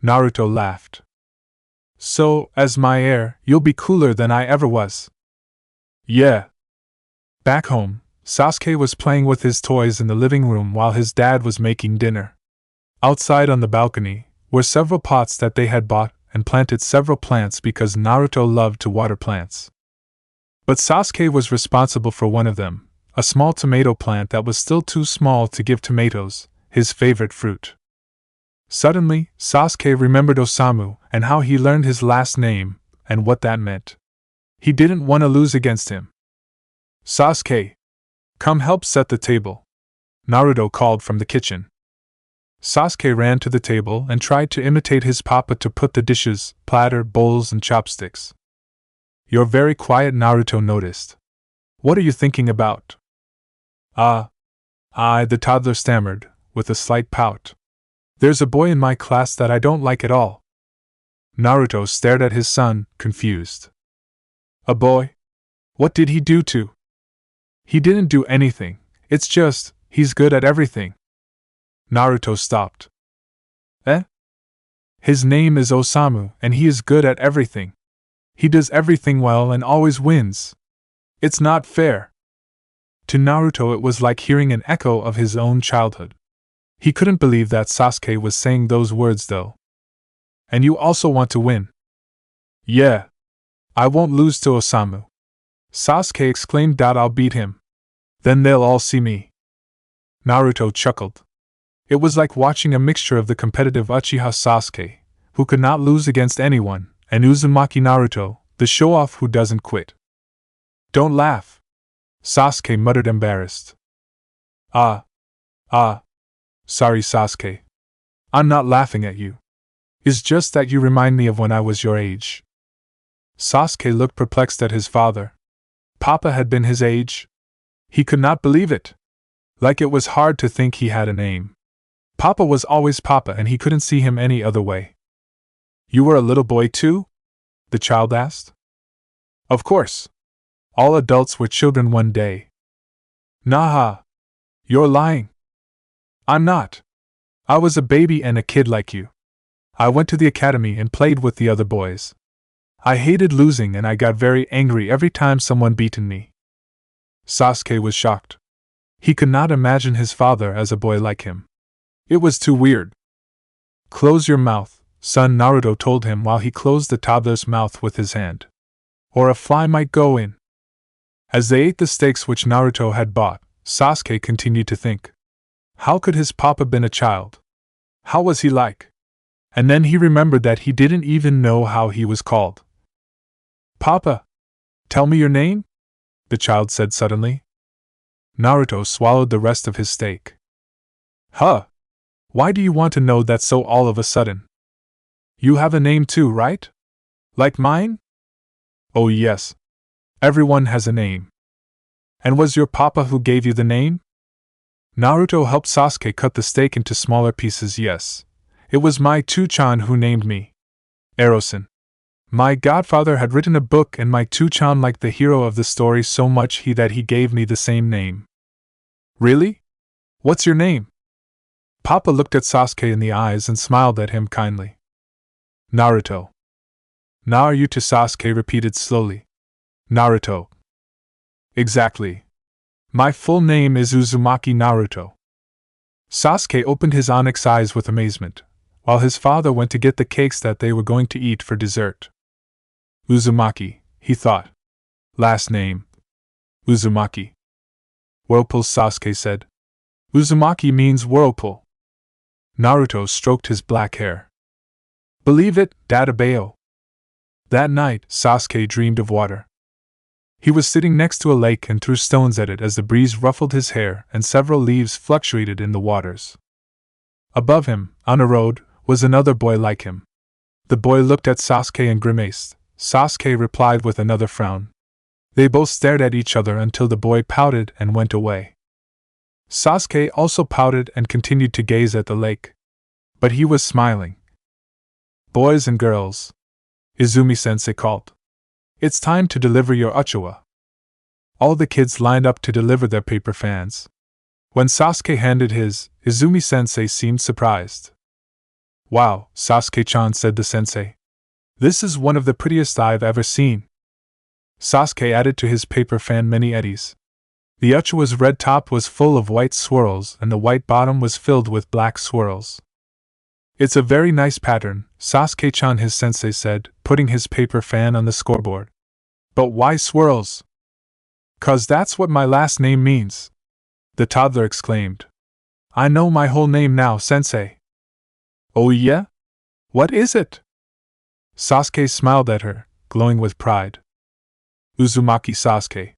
Naruto laughed. So, as my heir, you'll be cooler than I ever was. Yeah. Back home, Sasuke was playing with his toys in the living room while his dad was making dinner. Outside on the balcony were several pots that they had bought and planted several plants because Naruto loved to water plants. But Sasuke was responsible for one of them, a small tomato plant that was still too small to give tomatoes, his favorite fruit. Suddenly, Sasuke remembered Osamu and how he learned his last name and what that meant. He didn't want to lose against him. Sasuke, come help set the table, Naruto called from the kitchen. Sasuke ran to the table and tried to imitate his papa to put the dishes, platter, bowls, and chopsticks. You're very quiet, Naruto noticed. What are you thinking about? The toddler stammered, with a slight pout. There's a boy in my class that I don't like at all. Naruto stared at his son, confused. A boy? What did he do to? He didn't do anything, it's just, he's good at everything. Naruto stopped. Eh? His name is Osamu, and he is good at everything. He does everything well and always wins. It's not fair. To Naruto it was like hearing an echo of his own childhood. He couldn't believe that Sasuke was saying those words though. And you also want to win? Yeah. I won't lose to Osamu. Sasuke exclaimed. I'll beat him. Then they'll all see me. Naruto chuckled. It was like watching a mixture of the competitive Uchiha Sasuke, who could not lose against anyone, and Uzumaki Naruto, the show-off who doesn't quit. Don't laugh. Sasuke muttered, embarrassed. Sorry, Sasuke. I'm not laughing at you. It's just that you remind me of when I was your age. Sasuke looked perplexed at his father. Papa had been his age? He could not believe it. Like it was hard to think he had a name. Papa was always Papa and he couldn't see him any other way. You were a little boy too? the child asked. Of course. All adults were children one day. Naha! You're lying. I'm not. I was a baby and a kid like you. I went to the academy and played with the other boys. I hated losing and I got very angry every time someone beaten me. Sasuke was shocked. He could not imagine his father as a boy like him. It was too weird. Close your mouth, son, Naruto told him while he closed the toddler's mouth with his hand. Or a fly might go in. As they ate the steaks which Naruto had bought, Sasuke continued to think. How could his papa been a child? How was he like? And then he remembered that he didn't even know how he was called. Papa! Tell me your name? The child said suddenly. Naruto swallowed the rest of his steak. Huh! Why do you want to know that so all of a sudden? You have a name too, right? Like mine? Oh yes. Everyone has a name. And was your papa who gave you the name? Naruto helped Sasuke cut the steak into smaller pieces. Yes. It was my Two-chan who named me. Erosen. My godfather had written a book and my Two-chan liked the hero of the story so much that he gave me the same name. Really? What's your name? Papa looked at Sasuke in the eyes and smiled at him kindly. Naruto. Naruto, Sasuke repeated slowly. Naruto. Exactly. My full name is Uzumaki Naruto. Sasuke opened his onyx eyes with amazement, while his father went to get the cakes that they were going to eat for dessert. Uzumaki, he thought. Last name. Uzumaki. Whirlpool, Sasuke said. Uzumaki means whirlpool. Naruto stroked his black hair. Believe it, Databeo. That night, Sasuke dreamed of water. He was sitting next to a lake and threw stones at it as the breeze ruffled his hair and several leaves fluctuated in the waters. Above him, on a road, was another boy like him. The boy looked at Sasuke and grimaced. Sasuke replied with another frown. They both stared at each other until the boy pouted and went away. Sasuke also pouted and continued to gaze at the lake. But he was smiling. Boys and girls, Izumi-sensei called. It's time to deliver your Uchiwa. All the kids lined up to deliver their paper fans. When Sasuke handed his, Izumi-sensei seemed surprised. Wow, Sasuke-chan, said the sensei. This is one of the prettiest I've ever seen. Sasuke added to his paper fan many eddies. The Uchiwa's red top was full of white swirls and the white bottom was filled with black swirls. It's a very nice pattern, Sasuke-chan, his sensei said, putting his paper fan on the scoreboard. But why swirls? 'Cause that's what my last name means, the toddler exclaimed. I know my whole name now, sensei. Oh yeah? What is it? Sasuke smiled at her, glowing with pride. Uzumaki Sasuke.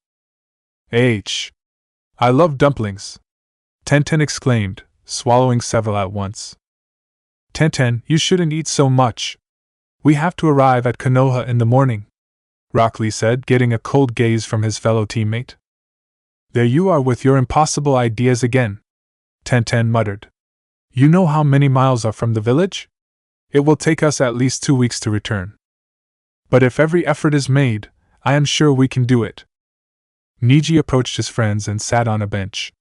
I love dumplings, Tenten exclaimed, swallowing several at once. Tenten, you shouldn't eat so much. We have to arrive at Konoha in the morning, Rock Lee said, getting a cold gaze from his fellow teammate. There you are with your impossible ideas again, Tenten muttered. You know how many miles are from the village? It will take us at least 2 weeks to return. But if every effort is made, I am sure we can do it. Niji approached his friends and sat on a bench.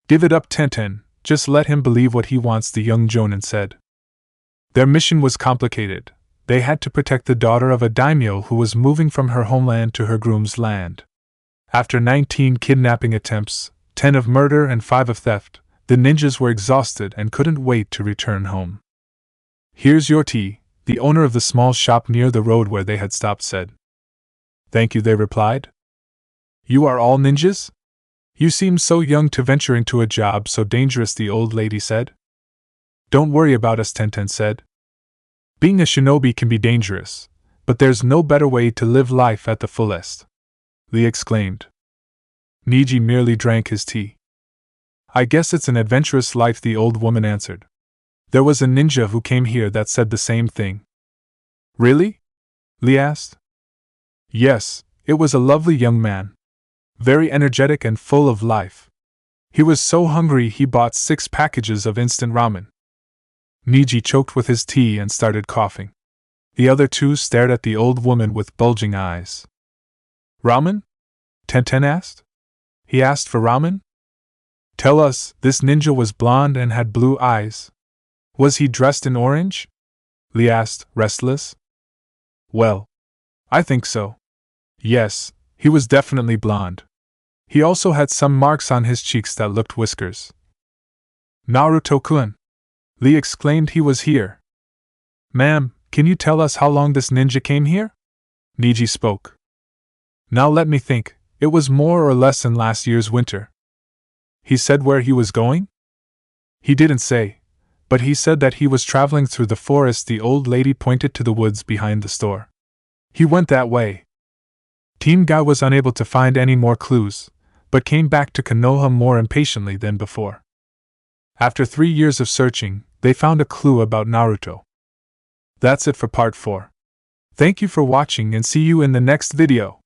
Give it up, Tenten, just let him believe what he wants, the young jonin said. Their mission was complicated. They had to protect the daughter of a daimyo who was moving from her homeland to her groom's land. After 19 kidnapping attempts, 10 of murder and 5 of theft, the ninjas were exhausted and couldn't wait to return home. Here's your tea, the owner of the small shop near the road where they had stopped said. Thank you, they replied. You are all ninjas? You seem so young to venture into a job so dangerous, the old lady said. Don't worry about us, Tenten said. Being a shinobi can be dangerous, but there's no better way to live life at the fullest, Lee exclaimed. Niji merely drank his tea. I guess it's an adventurous life, the old woman answered. There was a ninja who came here that said the same thing. Really? Lee asked. Yes, it was a lovely young man. Very energetic and full of life. He was so hungry he bought 6 packages of instant ramen. Niji choked with his tea and started coughing. The other two stared at the old woman with bulging eyes. Ramen? Tenten asked. He asked for ramen? Tell us, this ninja was blonde and had blue eyes. Was he dressed in orange? Lee asked, restless. Well, I think so. Yes, he was definitely blonde. He also had some marks on his cheeks that looked whiskers. Naruto-kun! Lee exclaimed he was here. Ma'am, can you tell us how long this ninja came here? Niji spoke. Now let me think, it was more or less in last year's winter. He said where he was going? He didn't say, but he said that he was traveling through the forest. The old lady pointed to the woods behind the store. He went that way. Team Guy was unable to find any more clues, but came back to Konoha more impatiently than before. After 3 years of searching, they found a clue about Naruto. That's it for part 4. Thank you for watching and see you in the next video.